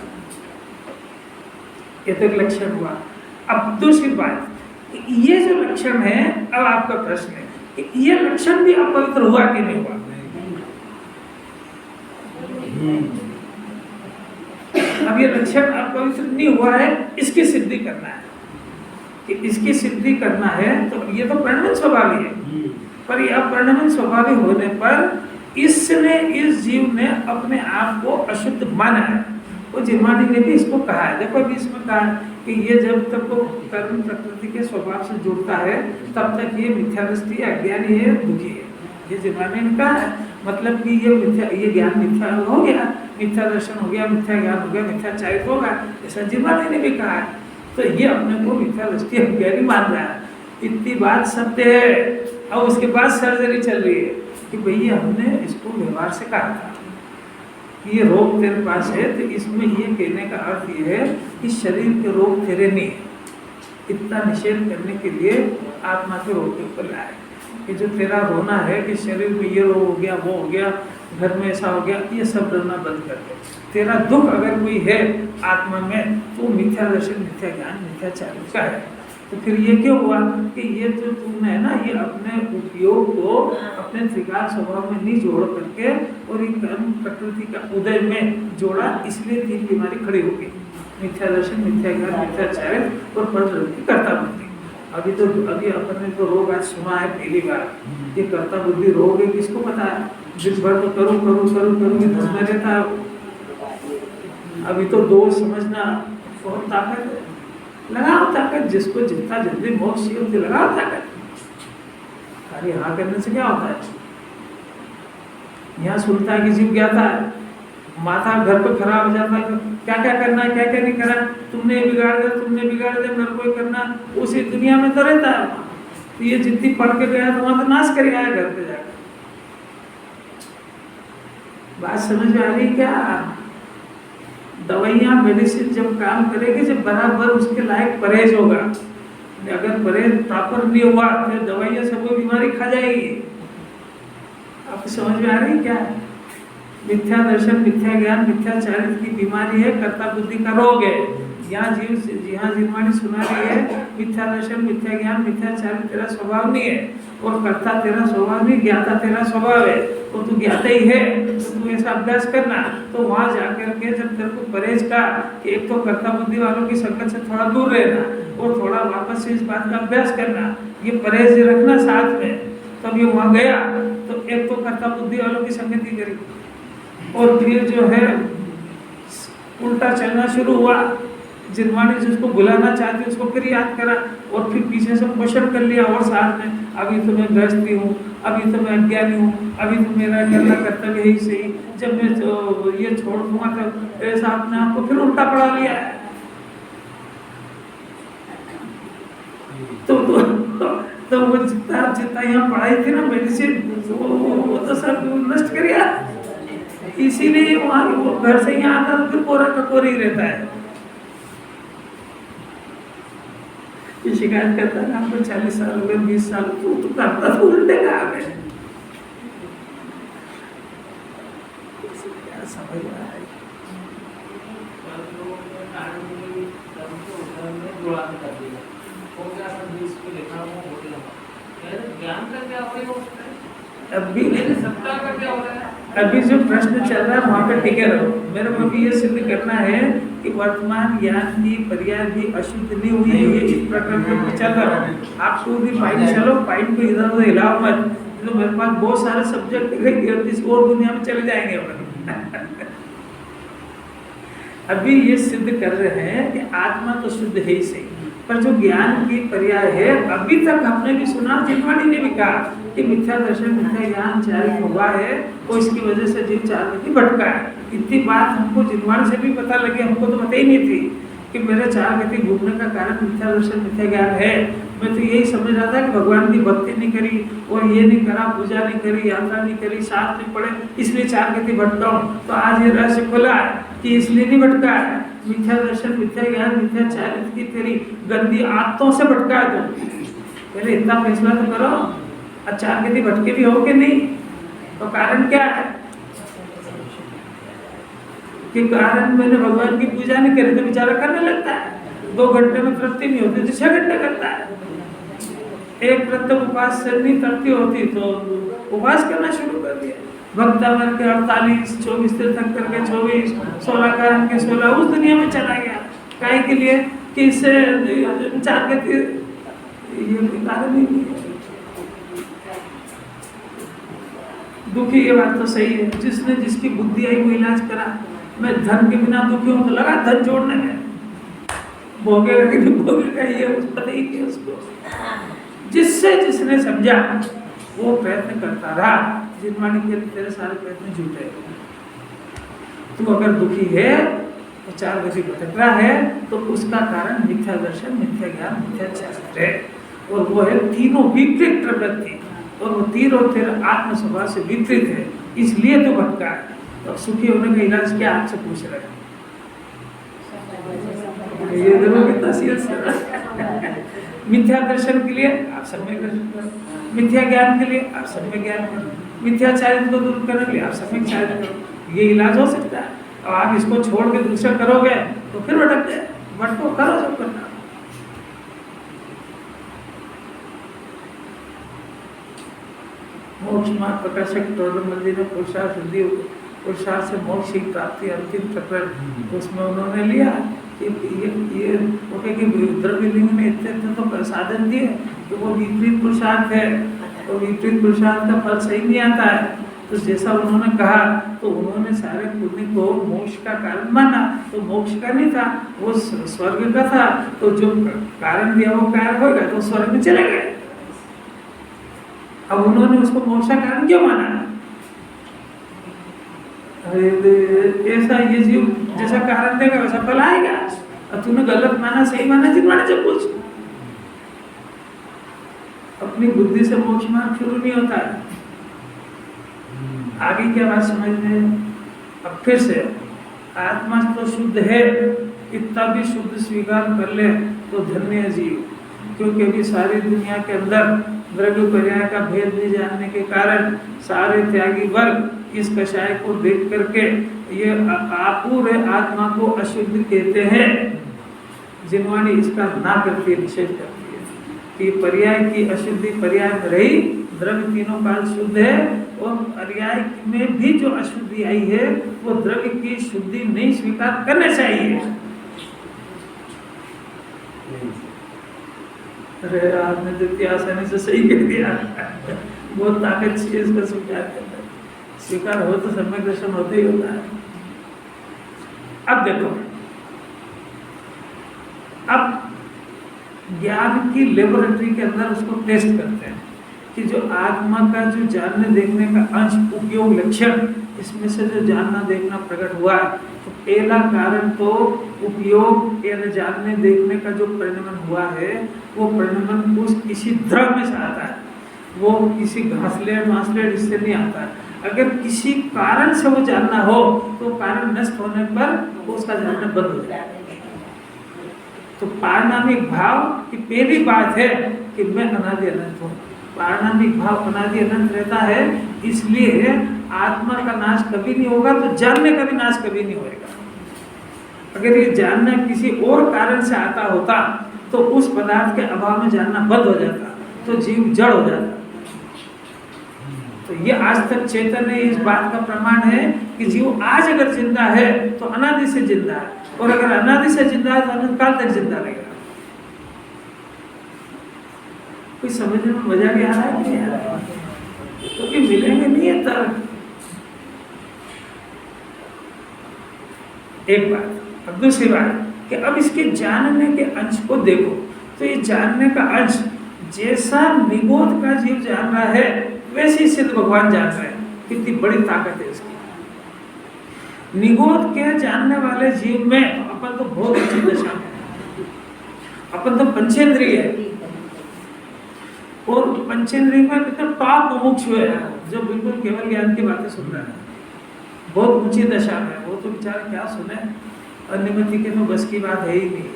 S2: ये तो एक लक्षण हुआ। अब दूसरी बात, ये जो लक्षण है, अब आपका प्रश्न है ये लक्षण भी अपवित्र हुआ कि नहीं हुआ। अब ये लक्षण अपवित्र नहीं हुआ है, इसकी सिद्धि करना है। कि इसकी सिद्धि करना है तो ये तो परिणाम स्वभावी है, पर ये अपरिणाम स्वभावी होने पर इसने, इस जीव ने अपने आप को अशुद्ध माना है। वो जिनवाणी ने भी इसको कहा है। देखो अभी इसमें कहा कि ये जब तक वो कर्म प्रकृति के स्वभाव से जुड़ता है तब तक ये मिथ्या दृष्टि अज्ञानी है, दुखी है। ये जिनवाणी ने कहा है, मतलब कि ये ज्ञान मिथ्या हो गया, मिथ्या दर्शन हो गया, मिथ्या ज्ञान हो गया, मिथ्या चारित्र होगा, ऐसा जिनवाणी ने भी कहा है। तो ये अपने को मिथ्या दृष्टि अज्ञानी मान रहा है। इतनी बात सत्य है। अब उसके बाद सर्जरी चल रही है कि भैया हमने इसको व्यवहार से कहा था कि ये रोग तेरे पास है, तो इसमें ये कहने का अर्थ ये है कि शरीर के रोग तेरे नहीं है। इतना निषेध करने के लिए आत्मा के रोग के ऊपर लाए कि जो तेरा रोना है कि शरीर में ये रोग हो गया, वो हो गया, घर में ऐसा हो गया, ये सब रोना बंद कर दे। तेरा दुख अगर कोई है आत्मा में तो मिथ्या दर्शन, मिथ्या ज्ञान, मिथ्या चारित्र का है। तो फिर ये क्यों हुआ कि ये जो तुमने है ना, ये अपने उपयोग को अपने त्रिकाल स्वभाव में नहीं जोड़ करके और ये कर्म प्रकृति का उदय में जोड़ा, इसलिए तीन बीमारी खड़ी हो गई। मिथ्या दर्शन, मिथ्या ज्ञान, मिथ्या चारित्र और परद्रव्य कर्ता बुद्धि। अभी अपन ने तो रोग आज सुना है पहली बार। ये कर्ता बुद्धि रोग है, किसको पता है? दिन भर तो करूँ इसमें रहता है। अभी तो दोष समझना बहुत ताकत है, लगाओ ताकत, जिसको जितना जल्दी मोक्ष चाहिए उसे लगाओ ताकत। खाली हाँ करने से क्या होता है? यहाँ सुनता है कि जीव ज्ञाता है, माथा घर पे खराब हो जाता है, क्या क्या करना है क्या क्या नहीं करना, तुमने बिगाड़ दिया मेरे को ही करना, उसी दुनिया में तो रहता है। तो ये जितनी पढ़ के गया तो वहां तो नाश कर आया घर पे जाकर। बात समझ में आ रही क्या? दवाइयाँ मेडिसिन जब काम करेगी, जब बराबर उसके लायक परहेज होगा। अगर परहेज प्रॉपर नहीं हुआ तो दवाइयाँ सबको बीमारी खा जाएगी। आपको समझ में आ रही क्या? मिथ्या दर्शन, मिथ्या ज्ञान, मिथ्या चारित्र की बीमारी है, कर्ता बुद्धि का रोग है। यहाँ जीववाणी सुना रही है, मिथ्या दर्शन, मिथ्या ज्ञान, मिथ्या चारित्र तेरा स्वभाव नहीं है, और कर्ता तेरा स्वभाव नहीं, ज्ञाता तेरा स्वभाव है। और तू ज्ञाता ही है तो तू ऐसा अभ्यास करना। तो वहां जाकर के जब तेरे को परहेज का, एक तो कर्ता बुद्धि वालों की संगत से थोड़ा दूर रहना, और थोड़ा वापस से इस बात का अभ्यास करना, ये परहेज रखना साथ में। तब ये वहां गया तो एक तो कर्ता बुद्धि वालों की संगति करी, और फिर जो है उल्टा चलना शुरू हुआ। जिनवाणी जिसको बुलाना चाहती उसको फिर याद करा, और फिर पीछे से क्वेश्चन कर लिया, और साथ में अभी तो मैं गृहस्थी हूँ, अभी तो मैं अज्ञानी हूँ, अभी तो मेरा करना कर्तव्य ही सही, जब मैं तो ये छोड़ दूंगा तो ऐसा अपने आप को फिर उल्टा पड़ा लिया है। तो वो जितना यहाँ पढ़ाई थी ना मेडिसिन, वो तो सब नष्ट कर गया। इसीलिए वहाँ वो घर से यहाँ आता तो फिर कोरा का कोरा ही रहता है। शिकायत करता है आपको 40 साल हो गए, 20 साल, तू करता तो उल्टे का आ गए। क्या समझ में आए? अभी जो प्रश्न चल रहा है वहाँ पे टिके रहो। मेरे को भी ये सिद्ध करना है कि वर्तमान ज्ञान की पर्याय भी अशुद्ध नहीं हुई है, ये इस प्रकार में चल रहा है। आप भी पाइट चलो, पाइट को इधर उधर हिलाओ मत। तो मेरे पास बहुत सारे सब्जेक्ट दिखेंगे और इस और दुनिया में चले जाएंगे। अभी ये सिद्ध कर रहे हैं कि आत्मा तो शुद्ध है ही सही, पर जो ज्ञान की पर्याय है, अभी तक हमने भी सुना, जिनवाणी ने भी कहा कि मिथ्या दर्शन, मिथ्या ज्ञान चारित्र हुआ है, और इसकी वजह से जीव चारित्र भटका है। इतनी बात हमको जिनवाणी से भी पता लगी, हमको तो पता ही नहीं थी कि मेरे चार गति घूमने का कारण मिथ्या दर्शन, मिथ्या ज्ञान है। मैं तो यही समझ रहा था कि भगवान की भक्ति नहीं करी, और ये नहीं करा, पूजा नहीं करी, यात्रा नहीं करी, साथ नहीं पड़े, इसलिए चार गति भटका हूँ। तो आज ये रहस्य खुला है कि इसलिए नहीं भटका है। मिथ्या दर्शन, मिथ्या ज्ञान, मिथ्या चारित्र की तेरी गंदी आदतों से भटका है। तो पहले इतना फैसला तो करो, चार गति भटके भी हो कि नहीं? तो कारण क्या है? कि कारण मैंने भगवान की पूजा नहीं करी तो बेचारा करने लगता है। 2 घंटे में तृप्ति नहीं होती तो 6 घंटे करता है। एक व्रत उपवास से नहीं तृप्ति होती तो उपवास करना शुरू कर दिया। भक्तावर के 48, 24 तीर्थंकर करके 24, 16 कारण के 16 उस दुनिया में चला गया। काहे के लिए? कि इससे चार गति ये कारण नहीं है। दुखी, ये बात तो सही है। जिसने जिसकी बुद्धि आई वो इलाज करा। मैं धन के बिना दुखी हूँ तो लगा धन जोड़ने में, भोगेगा कि नहीं भोगेगा ये उस पता ही नहीं उसको। जिससे जिसने समझा वो प्रयत्न करता रहा। जिनवाणी के तेरे सारे प्रयत्न झूठे। तू अगर दुखी है तो चार गति भटक रहा है तो उसका कारण मिथ्या दर्शन, मिथ्या ज्ञान, मिथ्या चारित्र है, और वो है तीनों विपरीत प्रवृत्ति, और वो तीनों तेरे आत्म स्वभाव से विपरीत है, इसलिए तो भटका है। तो सुखी होने का इलाज क्या आपसे पूछ रहे हैं? ये दोनों कितना सीरियस है। मिथ्या दर्शन के लिए आप सम्यक दर्शन करो, मिथ्या ज्ञान के लिए आप सम्यक ज्ञान करो, मिथ्या चारित्र को दूर करने के लिए आप सम्यक चारित्र करो। ये इलाज हो सकता है। और आप इसको छोड़ के दूसरा करोगे तो फिर भटक जाए। भटको, करो जो करना। मोक्ष मार्ग प्रकाशक टोडर मंदिर में पुरुषार्थ से मोक्ष की प्राप्ति अंतिम प्रकरण, उसमें उन्होंने लिया कि ये द्रव्यलिंग में इतने तो साधन दिए कि वो विपरीत पुरुषार्थ है, और विपरीत पुरुषार्थ का फल सही नहीं आता है। तो जैसा उन्होंने कहा तो उन्होंने सारे पुण्य को मोक्ष का कारण माना, तो मोक्ष का नहीं था, वो स्वर्ग का था। तो जो कारण दिया वो कारण होगा तो स्वर्ग में चले गए। अब उन्होंने उसको मोक्ष का कारण क्यों माना? ऐसा ये जीव जैसा कारण देगा वैसा फल आएगा। अब तूने गलत माना सही माना जिनवाने से पूछ। अपनी बुद्धि से मोक्ष मार्ग शुरू नहीं होता है। आगे क्या बात समझ में? अब फिर से आत्मा तो शुद्ध है, इतना भी शुद्ध स्वीकार कर ले तो धन्य जीव, क्योंकि अभी सारी दुनिया के अंदर द्रव्य पर्याय का भेद नहीं जानने के कारण सारे त्यागी वर्ग इस कषाय को देख करके ये पूरे आत्मा को अशुद्ध कहते हैं। जिनवाणी इसका ना करती है, निषेध करती है कि पर्याय की अशुद्धि पर्याय में रही, द्रव्य तीनों काल शुद्ध है और पर्याय में भी जो अशुद्धि आई है वो द्रव्य की शुद्धि नहीं स्वीकार करना चाहिए। अरे आपने तो आसानी से सही कह दिया, बहुत ताकत चाहिए इसका स्वीकार करना। स्वीकार हो तो सम्यक दर्शन होते ही होता है। अब देखो, अब ज्ञान की लेबोरेटरी के अंदर उसको टेस्ट करते हैं कि जो आत्मा का जो जानने देखने का अंश उपयोग लक्षण, इसमें से जो जानना देखना प्रकट हुआ है, तो पहला कारण तो उपयोग यानी जानने देखने का जो परिणमन हुआ है वो परिणमन उस किसी द्रव्य से आता है, वो किसी घासलेट मासलेट इससे नहीं आता है। अगर किसी कारण से वो जानना हो तो कारण नष्ट होने पर उसका जानना बंद हो जाए। तो पारणामिक भाव की पहली बात है कि मैं अनादि अनंत हूँ। पारणामिक भाव अनादि अनंत रहता है, इसलिए आत्मा का नाश कभी नहीं होगा, तो जानने का भी नाश कभी नहीं होगा। अगर ये जानना किसी और कारण से आता होता तो उस पदार्थ के अभाव में जानना बंद हो जाता, तो जीव जड़ हो जाता। तो ये आज तक चैतन्य इस बात का प्रमाण है कि जीव आज अगर जिंदा है तो अनादि से जिंदा है, और अगर अनादि से जिंदा है तो अनंत काल तक जिंदा रहेगा। कोई समझने में मजा भी आ रहा है कि नहीं आ रहा है? क्योंकि मिलेंगे नहीं है तर्क। एक बात। अब दूसरी बात कि अब इसके जानने के अंश को देखो, तो ये जानने का अंश जैसा निगोद का जीव जान रहा है वैसे ही सिद्ध भगवान जान रहे हैं। कितनी बड़ी ताकत है इसकी। निगोद के जानने वाले जीव में अपन तो बहुत अच्छी दशा में, अपन तो पंचेंद्रिय है, और पंचेंद्रिय में कितना टॉप मुमुक्षु है जो बिल्कुल केवल ज्ञान की बातें सुन रहा है, बहुत ऊंची दशा में। वो तो बेचारा क्या सुने, अन्यमति के तो बस की बात है ही नहीं है।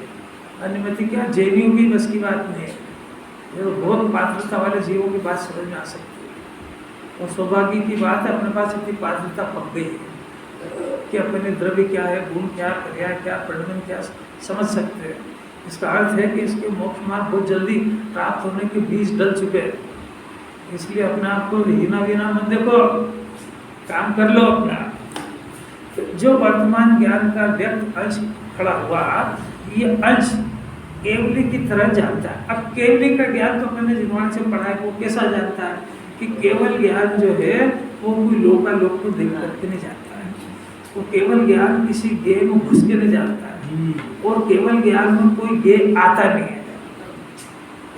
S2: अन्यमति क्या, जैनियों की बस की बात नहीं है। ये तो बहुत पात्रता वाले जीवों की बात समझ में आ सकती है, और सौभाग्य की बात है अपने पास इतनी पात्रता पक गई है कि अपने द्रव्य क्या है, गुण क्या, पर्याय क्या, परिणमन क्या समझ सकते हैं। इसका अर्थ है कि इसके मोक्ष मार्ग बहुत जल्दी प्राप्त होने के बीज डल चुके हैं। इसलिए अपने आप को हीना वीना मत देखो, काम कर लो अपना। जो वर्तमान ज्ञान का व्यक्त अंश खड़ा हुआ, ये अंश केवली की तरह जानता है। अब केवली का ज्ञान तो मैंने जिनवाणी से पढ़ा है, वो कैसा जानता है कि केवल ज्ञान जो है वो कोई लोकालोक को देख करके नहीं जानता है। वो केवल ज्ञान किसी गेय में घुस के नहीं जानता है, और केवल ज्ञान में कोई गेय आता नहीं है।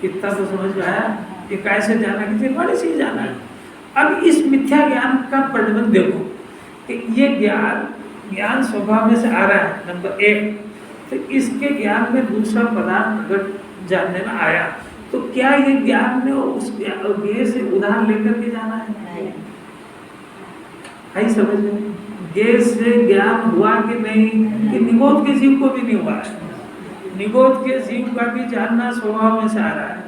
S2: इतना तो समझ में आया कि कैसे जाना, कि जिनवाणी से ही जाना है। अब इस मिथ्या ज्ञान का परिणमन देखो कि ये ज्ञान स्वभाव में से आ रहा है, नंबर एक। तो इसके ज्ञान में दूसरा पदार्थ अगर जानने में आया तो क्या ये ज्ञान में उस ज्ञेय से उधार लेकर के जाना है? आई समझ में? ज्ञेय से ज्ञान हुआ कि नहीं, कि निगोद के जीव को भी नहीं हुआ है। निगोद के जीव का भी जानना स्वभाव में से आ रहा है।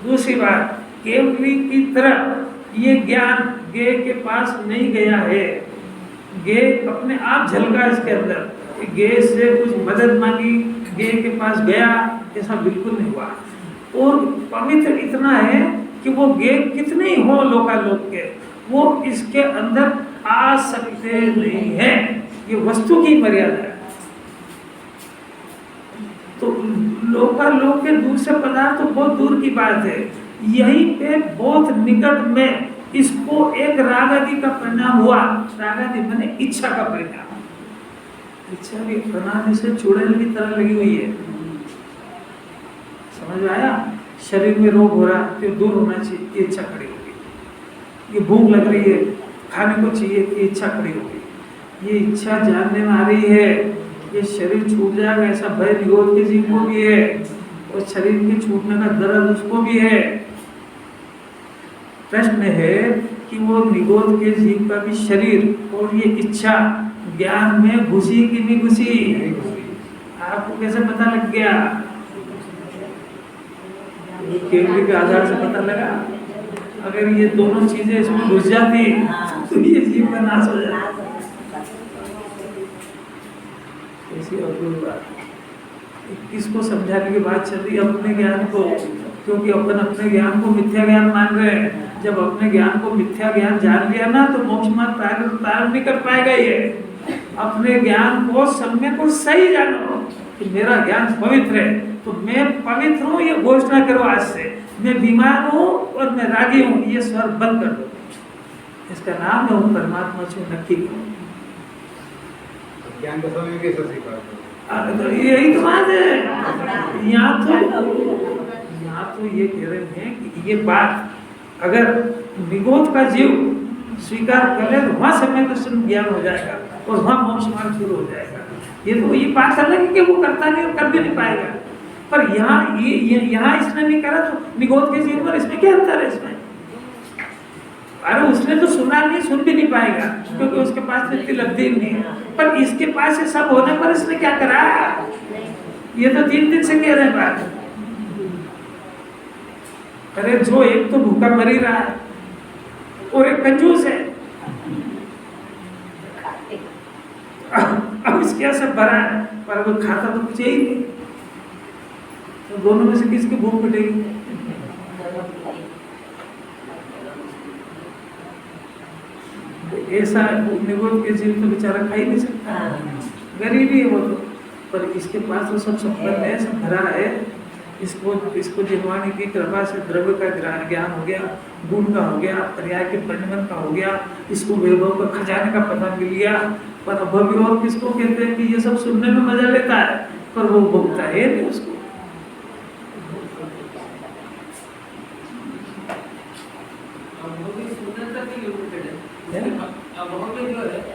S2: दूसरी बात, केवली की तरह ये ज्ञान ज्ञेय के पास नहीं गया है। ज्ञेय अपने आप झलका इसके अंदर, ज्ञेय से कुछ मदद मांगी, ज्ञेय के पास गया, ऐसा बिल्कुल नहीं हुआ। और पवित्र इतना है कि वो ज्ञेय कितने ही हो लोकालोक के, वो इसके अंदर आ सकते नहीं है। ये वस्तु की मर्यादा है। तो लोकालोक के दूसरे पदार्थ तो बहुत दूर की बात है। यहीं पे बहुत निकट में इसको एक रागादि का परिणाम हुआ। रागादि माने इच्छा का परिणाम। इच्छा भी बनाने से चुड़ैल की तरह लगी हुई है। समझ में आया? शरीर में रोग हो रहा तो दूर होना चाहिए, ये इच्छा खड़ी होगी। ये भूख लग रही है, खाने को चाहिए, ये इच्छा खड़ी होगी। ये इच्छा जानने में आ रही है, ये शरीर छूट जाएगा ऐसा भय निरोध के जीव को भी है, और शरीर के छूटने का दर्द उसको भी है। प्रश्न है कि वो निरोध के जीव का भी शरीर और ये इच्छा ज्ञान में घुसी कि नहीं घुसी? आपको कैसे पता लग गया? केवली के आधार से पता लगा। अगर ये दोनों चीजें इसमें घुस जाती तो ये जीव का नाश हो जाता। ऐसी अपूर्व बात। किसको समझाने की बात चल रही है? अपने ज्ञान को, क्योंकि अपन अपने ज्ञान को मिथ्या ज्ञान मान रहे हैं। जब अपने ज्ञान को मिथ्या ज्ञान जान लिया ना तो मोक्ष मार्ग प्रारंभ नहीं कर पाएगा। ये अपने ज्ञान को सम्यक और सही जानो कि मेरा ज्ञान पवित्र है, तो मैं पवित्र हूँ ये घोषणा करो आज से। मैं बीमार हूँ और मैं रागी हूँ, ये स्वर बंद कर दो। इसका नाम है परमात्मा छू नक्की करो।
S3: ज्ञान का समय कैसे स्वीकार?
S2: यही तो बात है। यहाँ तो ये कह रहे हैं कि ये बात अगर निगोद का जीव स्वीकार कर ले तो वहाँ समय दर्शन ज्ञान हो जाएगा और वहाँ मोक्ष मार्ग शुरू हो जाएगा। ये बात अलग है कि वो करता नहीं और कर भी नहीं पाएगा। पर यहाँ इसने नहीं करा तो निगोद के जीव पर इसमें क्या अंतर है? इसमें अरे उसने तो सुना नहीं, सुन भी नहीं पाएगा क्योंकि उसके पास इतनी लब्धि नहीं है। पर इसके पास ये सब होने पर इसने क्या करा? ये तो 3 दिन से कह रहे हैं बात। अरे जो एक तो भूखा मर ही रहा है और एक कंजूस है, अब इसके सब भरा है पर वो खाता तो कुछ ही नहीं। तो दोनों में से किसकी भूख मिटेगी? ऐसा निगोद के जीव तो बेचारा खा ही नहीं सकता, गरीबी है वो तो। पर इसके पास तो सब संपन्न है, सब भरा है। इसको जिनवाणी की कृपा से द्रव्य का ज्ञान हो गया, गुण का हो गया, पर्याय के परिणमन का हो गया, इसको वैभव का खजाने का पता मिल गया। पर अभव्य और किसको कहते हैं कि ये सब सुनने में मजा लेता है पर वो भोगता है नहीं उसको।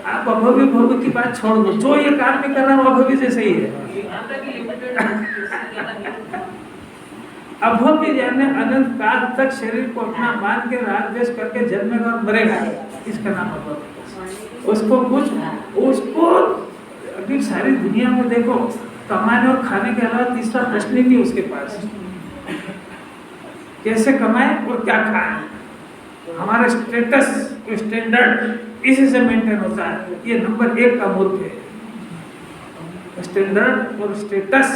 S2: आप अभव्य भव्य की बात छोड़ दो, जो ये काम नहीं कर रहा वो अभव्य जैसे ही है। अभव्य यानी अनंत काल तक शरीर को अपना मान के राग द्वेष करके जन्मेगा और मरेगा, इसका नाम अभव्य। उसको अभी सारी दुनिया में देखो, कमाने और खाने के अलावा तीसरा प्रश्न ही नहीं उसके पास। कैसे कमाए और क्या खाए, हमारा स्टेटस स्टैंडर्ड इसी से मेंटेन होता है। ये नंबर 1 का मूर्ख है। स्टैंडर्ड और स्टेटस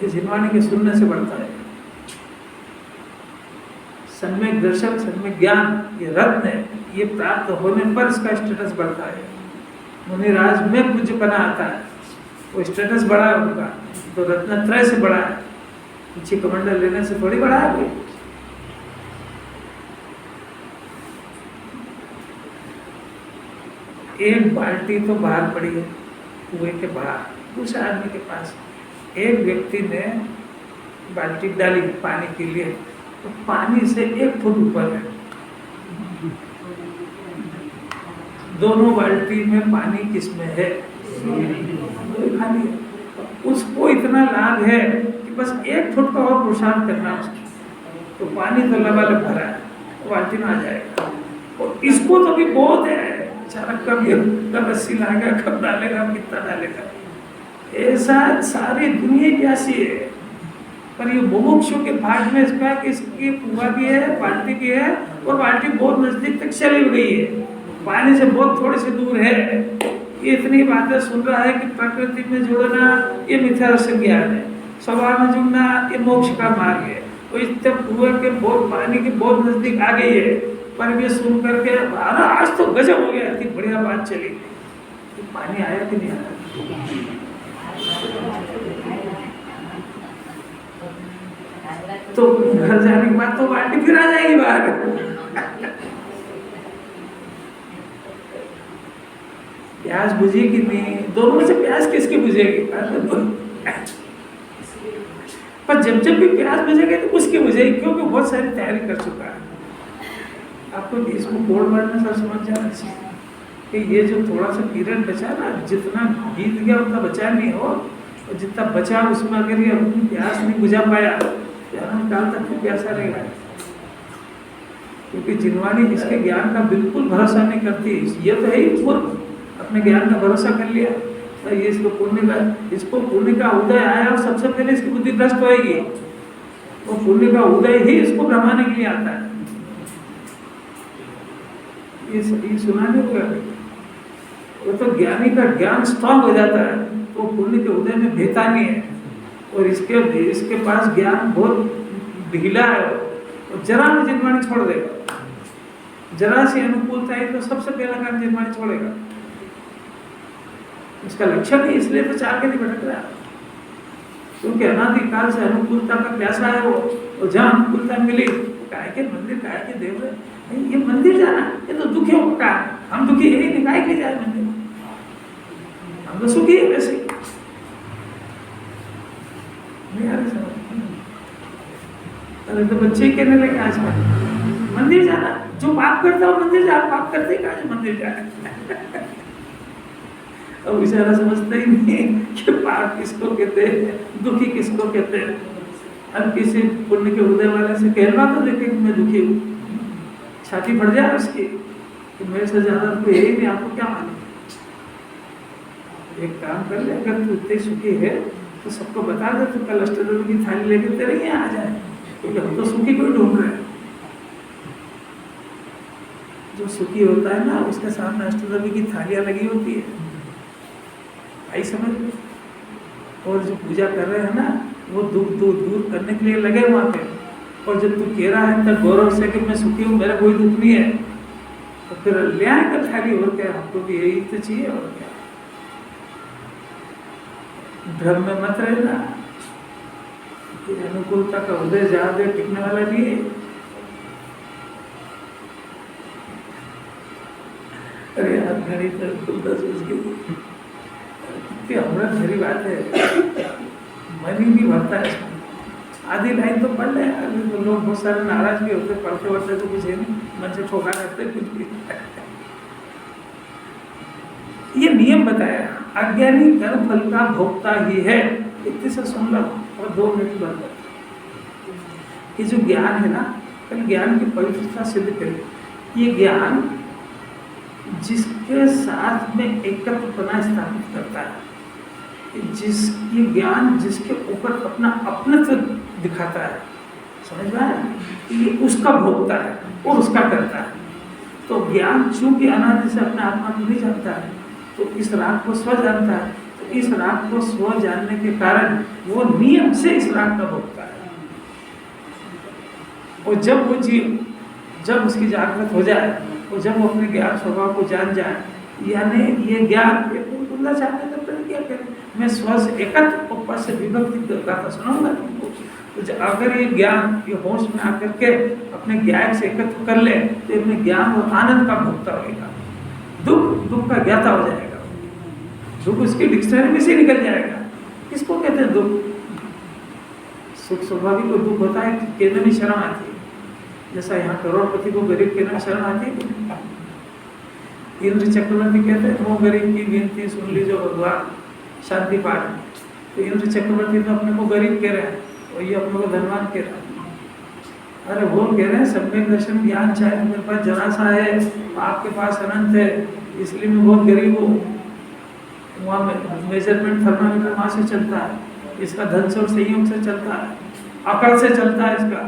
S2: ये जिनवाणी के सुनने से बढ़ता है। सम्यक दर्शन, सम्यक ज्ञान ये रत्न है, ये प्राप्त होने पर इसका स्टेटस बढ़ता है। मुनिराज में पूज्यपना आता है, वो स्टेटस बढ़ा है उनका तो रत्नत्रय से बढ़ा है, पीछे कमंडल लेने से थोड़ी बढ़ा है। एक बाल्टी तो बाहर पड़ी है कुएं के बाहर, दूसरे आदमी के पास। एक व्यक्ति ने बाल्टी डाली पानी के लिए, तो पानी से 1 फुट ऊपर है। दोनों बाल्टी में पानी किसमें है? खाली है। उसको इतना लाभ है कि बस 1 फुट का और पुरुषार्थ करना उसको, तो पानी तो लबालब भरा है, तो बाल्टी में आ जाएगा। और इसको तो भी बहुत है, कब 80 लाएगा, कब डालेगा, कितना डालेगा। ऐसा सारी दुनिया प्यासी है। पर ये मुमुक्षु के भाग में इसका कि इसकी कुआं भी है, बाल्टी भी है, और बाल्टी बहुत नजदीक तक चली गई है, पानी से बहुत थोड़ी सी दूर है। ये इतनी बातें सुन रहा है कि प्रकृति में जुड़ना ये मिथ्या दर्शन ज्ञान है, स्वभाव में जुड़ना ये मोक्ष का मार्ग है। तो इतने कुएं के बहुत पानी के बहुत नजदीक आ गई है, पर ये सुन करके अरे आज तो गजब हो गया, इतनी बढ़िया बात चली। तो पानी आया कि नहीं आया? तो घर जाने के बाद तो बाल्टी फिर आ जाएगी बाहर। प्यास बुझेगी नहीं, दोनों में से प्यास किसकी बुझेगी? पर जब जब भी प्यास बुझेगी तो उसकी बुझेगी, क्योंकि बहुत सारी तैयारी कर चुका है। आपको इसको कोड वर्ड में सब समझ जाना चाहिए कि ये जो थोड़ा सा पीरियड बचा ना, जितना बीत गया उतना बचा नहीं हो, और जितना बचा उसमें अगर ये अपनी प्यास नहीं बुझा पाया तो अनंत काल तक फिर प्यासा रहेगा। क्योंकि जिनवाणी इसके ज्ञान का बिल्कुल भरोसा नहीं करती, ये तो है ही पूर्व, अपने ज्ञान का भरोसा कर लिया तो ये इसको पुण्य का उदय आया और सबसे पहले इसकी बुद्धि भ्रष्ट होएगी। वो पुण्य का उदय ही इसको भ्रमाने के लिए आता है। ये सुनाने को वो तो ज्ञानी का ज्ञान स्ट्रांग हो जाता है, तो पुण्य के उदय में भेता नहीं है। और इसके पास ज्ञान बहुत ढीला है, और जरा में जिनवाणी छोड़ देगा, जरा सी अनुकूलता है तो सबसे पहला काम जिनवाणी छोड़ेगा। उसका लक्षण ही इसलिए तो चाह के नहीं भटक रहा, क्योंकि अनादिकाल से अनुकूलता का प्यासा है वो। और जहाँ अनुकूलता मिली, काय के मंदिर, काय के देव, ये मंदिर जाना ये तो दुखियों का, हम दुखी है नहीं, काय के जाए मंदिर, हम तो सुखी है वैसे नहीं आ रही समझ। अरे तो बच्चे कहने लगे आजकल मंदिर जाना, जो पाप करता हो मंदिर जा, पाप करते ही कहा मंदिर जाए। अब बेचारा समझता ही नहीं कि पाप किसको कहते हैं, दुखी किसको कहते हैं। अब किसी पुण्य के उदय वाले से कहलवा तो देखे कि मैं दुखी हूँ, छाती फट जाए उसकी कि मेरे से ज्यादा कोई है ही नहीं, आपको क्या मालूम। एक काम कर ले, अगर तू इतने सुखी है तो सबको बता दे, तो कल अष्टदल की थाली लेकर तेरे यहाँ आ जाए, क्योंकि हम तो सुखी कोई ढूंढ रहे हैं। जो सुखी होता है ना, उसके सामने अष्टदल की थालियां लगी होती है, आई समझ। और जो पूजा कर रहे हैं ना, वो दुख दूर करने के लिए लगे वहाँ पे। और जब तू कह रहा है तब गौरव से कि मैं सुखी हूँ, मेरा कोई दुख नहीं है, तो फिर ले आए कर थाली। और क्या, हमको भी यही तो चाहिए। और क्या, भ्रम में मत रहना, अनुकूलता का उदय ज्यादा देर टिकने वाला नहीं है। अरे यार, घड़ी तो 10 बज गई, कितनी अमृत भरी बात है, मन ही नहीं भरता है इसमें। आधी लाइन तो पढ़ ले, अभी तो लोग बहुत सारे नाराज भी होते, पढ़ते पढ़ते तो कुछ है नहीं, मन से ठोका करते कुछ भी। ये नियम बताया, अज्ञानी कर्म फल का भोक्ता ही है। इतने से सुन लो और 2 मिनट बंद कर। ये जो ज्ञान है ना, कल ज्ञान की पवित्रता सिद्ध करें। ये ज्ञान जिसके साथ में एकत्वपना स्थापित करता है, ये ज्ञान जिसके ऊपर अपना अपनत्व दिखाता है, समझ में आया? ये उसका भोगता है और उसका करता है। तो ज्ञान चूंकि अनादि से अपने आत्मा को नहीं जानता है, तो इस राग को स्व जानता है। तो इस राग को स्व जानने के कारण वो नियम से इस राग का भोगता है। और जब वो जीव, जब उसकी जागृत हो जाए और जब वो अपने ज्ञान स्वभाव को जान जाए, यानी ये ज्ञान चाहते तो फिर क्या करें, मैं स्व से एकत्र ऊपर से विभक्ति गाता सुनाऊंगा तुमको। तो अगर ये ज्ञान ये होश में आकर के अपने ज्ञान से एकत्र कर ले, तो अपने ज्ञान और आनंद का भोक्ता होगा, दुख का ज्ञाता हो जाएगा। दुख उसकी डिक्शनरी में से निकल जाएगा। किसको कहते हैं दुख? सुख स्वाभाविक को दुख होता है, कहने में शर्म आती है। जैसा यहाँ करोड़पति को गरीब कहने में शर्म आती है। इंद्र चक्रवर्ती कहते हैं, वो गरीब की विनती सुन लीजिए भगवान, शांति पाठ। तो इंद्र चक्रवर्ती तो अपने को गरीब कह रहे हैं और ये अपने को धनवान कह रहे हैं। अरे वो कह रहे हैं सम्यक दर्शन ज्ञान चाहे मेरे पास जरा सा है, आपके पास अनंत है, इसलिए मैं बहुत गरीब हूँ। वहाँ मेजरमेंट थर्मामीटर वहाँ से चलता है, इसका धन से और संयोग से चलता है, अकड़ से चलता है इसका।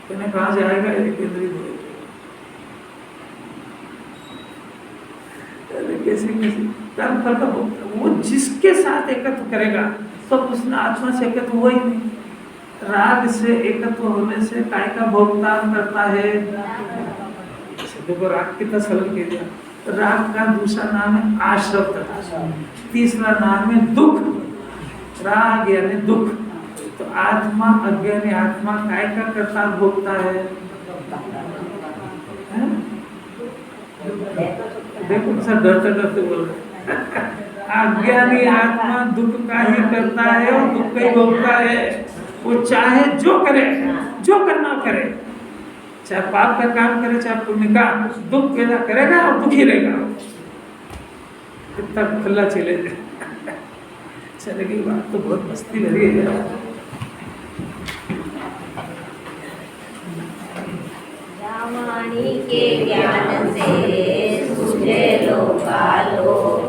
S2: कहने कहाँ से आएगा ये केंद्रीय कैसे कर्म फल का भोक्ता। वो जिसके साथ एकत्व करेगा तो उसने आत्मा से एकत्व हुआ ही नहीं। राग से एकत्व होने से काय का भोक्ता करता है। देखो राग कितना सरल कह दिया। राग का दूसरा नाम है आश्रव, तीसरा नाम है दुख। राग यानी दुख। तो आत्मा, अज्ञानी आत्मा काय का करता भोगता है? देखो सर डरते डरते बोल रहे अज्ञानी आत्मा दुख का ही करता है और दुख का ही भोगता है। वो चाहे जो करे, जो करना करे, चाहे पाप का काम करे चाहे पुण्य का, दुख पैदा करेगा और दुखी रहेगा। कितना खुला चले चलेगी बात तो बहुत मस्ती लगी है।
S1: रामायणी के ज्ञान से सूझे लोकालोक,